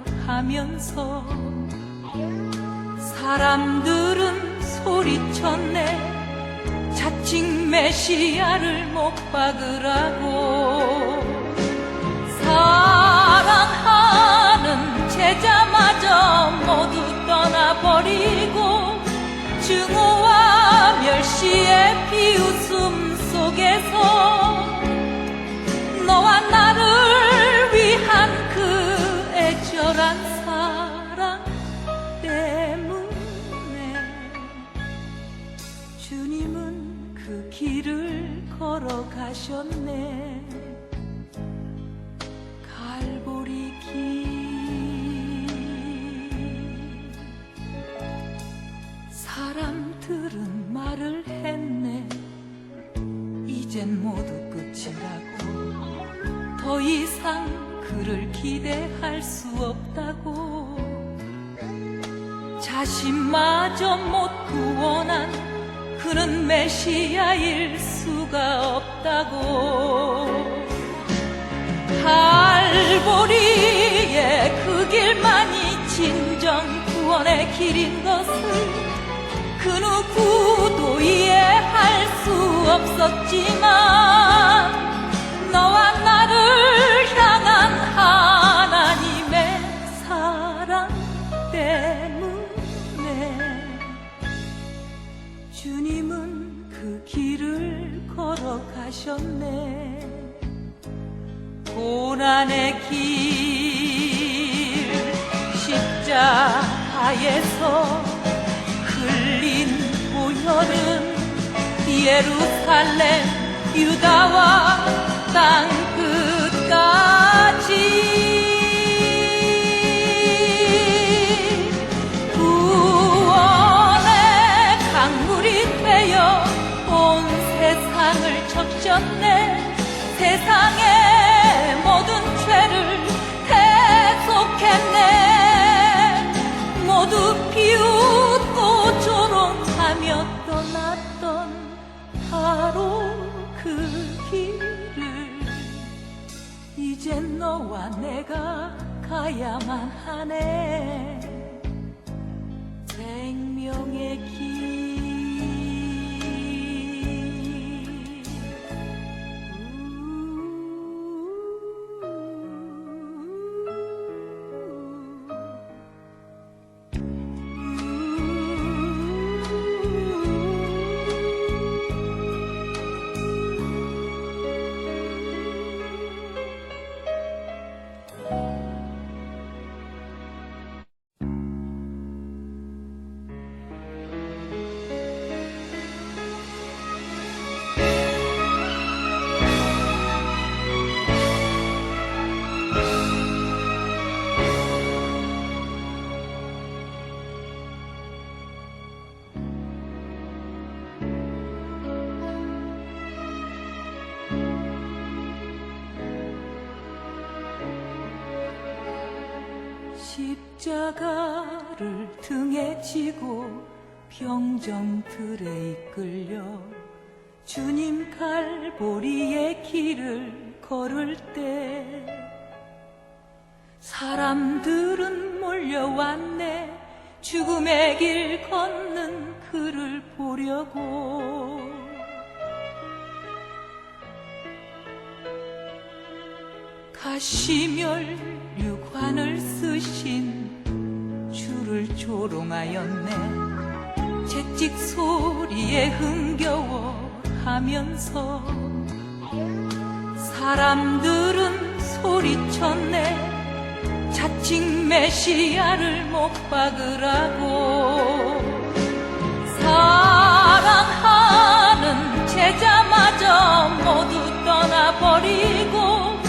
사람들은 소리쳤네. 자칭 메시아를 못 박으라고. 사랑하는 제자마저 모두 떠나버리고 증오와 멸시의 비웃음 속에서 너와 나를 위한 그 애절한 사랑 때문에 주님은 그 길을 걸어가셨네. 갈보리 길. 사람들은 말을 했네. 이젠 모두 끝이라고. 더 이상 그를 기대할 수 없다고. 자신마저 못 구원한 그는 메시아일 수가 없다고. 갈보리의 그 길만이 진정 구원의 길인 것을 그 누구도 이해할 수 없었지만 너와 나를 향한 하나님의 사랑 때문에 주님은 그 길을 걸어가셨네. 고난의 길 십자가에서 흘린 보혈은 예루살렘 유다와 땅 끝까지 구원의 강물이 되어 온 세상을 적셨네. 세상의 모든 죄를 대속했네. 모두 비웃고 조롱하며 떠났던 바로 그 길을 이젠 너와 내가 가야만 하네. 생명의 길. 십자가를 등에 지고 병정들에 이끌려 주님 갈보리의 길을 걸을 때 사람들은 몰려왔네. 죽음의 길 걷는 그를 보려고. 가시면류관을 쓰신 주를 조롱하였네. 채찍 소리에 흥겨워하면서 사람들은 소리쳤네. 자칭 메시아를 못 박으라고. 사랑하는 제자마저 모두 떠나버리고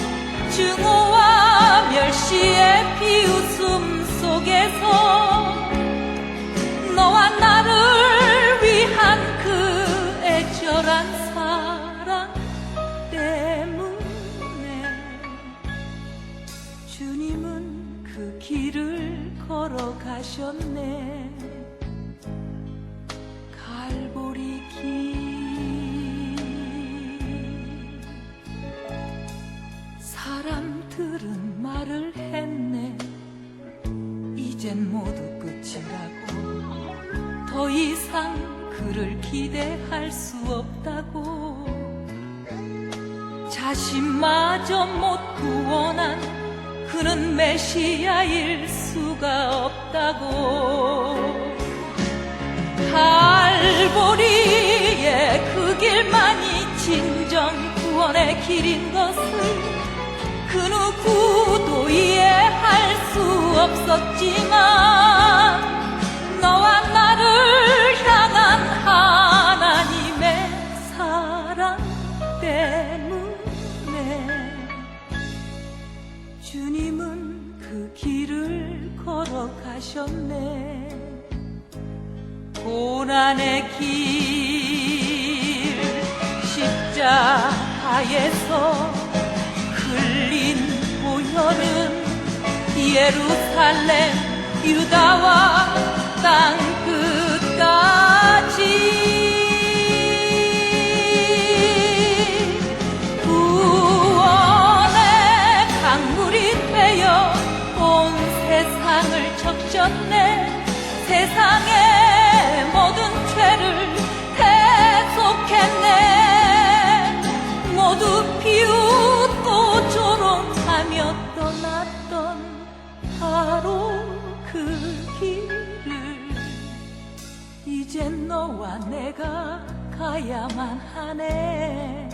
증오와 멸시의 비웃음 속에서 너와 나를 위한 그 애절한 사랑 때문에 길을 걸어가셨네. 갈보리 길. 사람들은 말을 했네. 이젠 모두 끝이라고. 더 이상 그를 기대할 수 없다고. 자신마저 못 구원한 그는 메시아일 수가 없다고. 갈보리의 그 길만이 진정 구원의 길인 것을 그 누구도 이해할 수 없었지만 너와 나를 향한 하나님의 사랑 때문에 주님은 그 길을 걸어가셨네. 고난의 길 십자가에서 흘린 보혈은 예루살렘 유다와 땅 끝까지 구원의 강물이 되어 온 세상을 적셨네. 세상의 모든 죄를 대속했네. 모두 비웃고 조롱하며 떠났던 바로 그 길을 이젠 너와 내가 가야만 하네.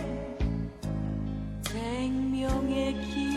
생명의 길.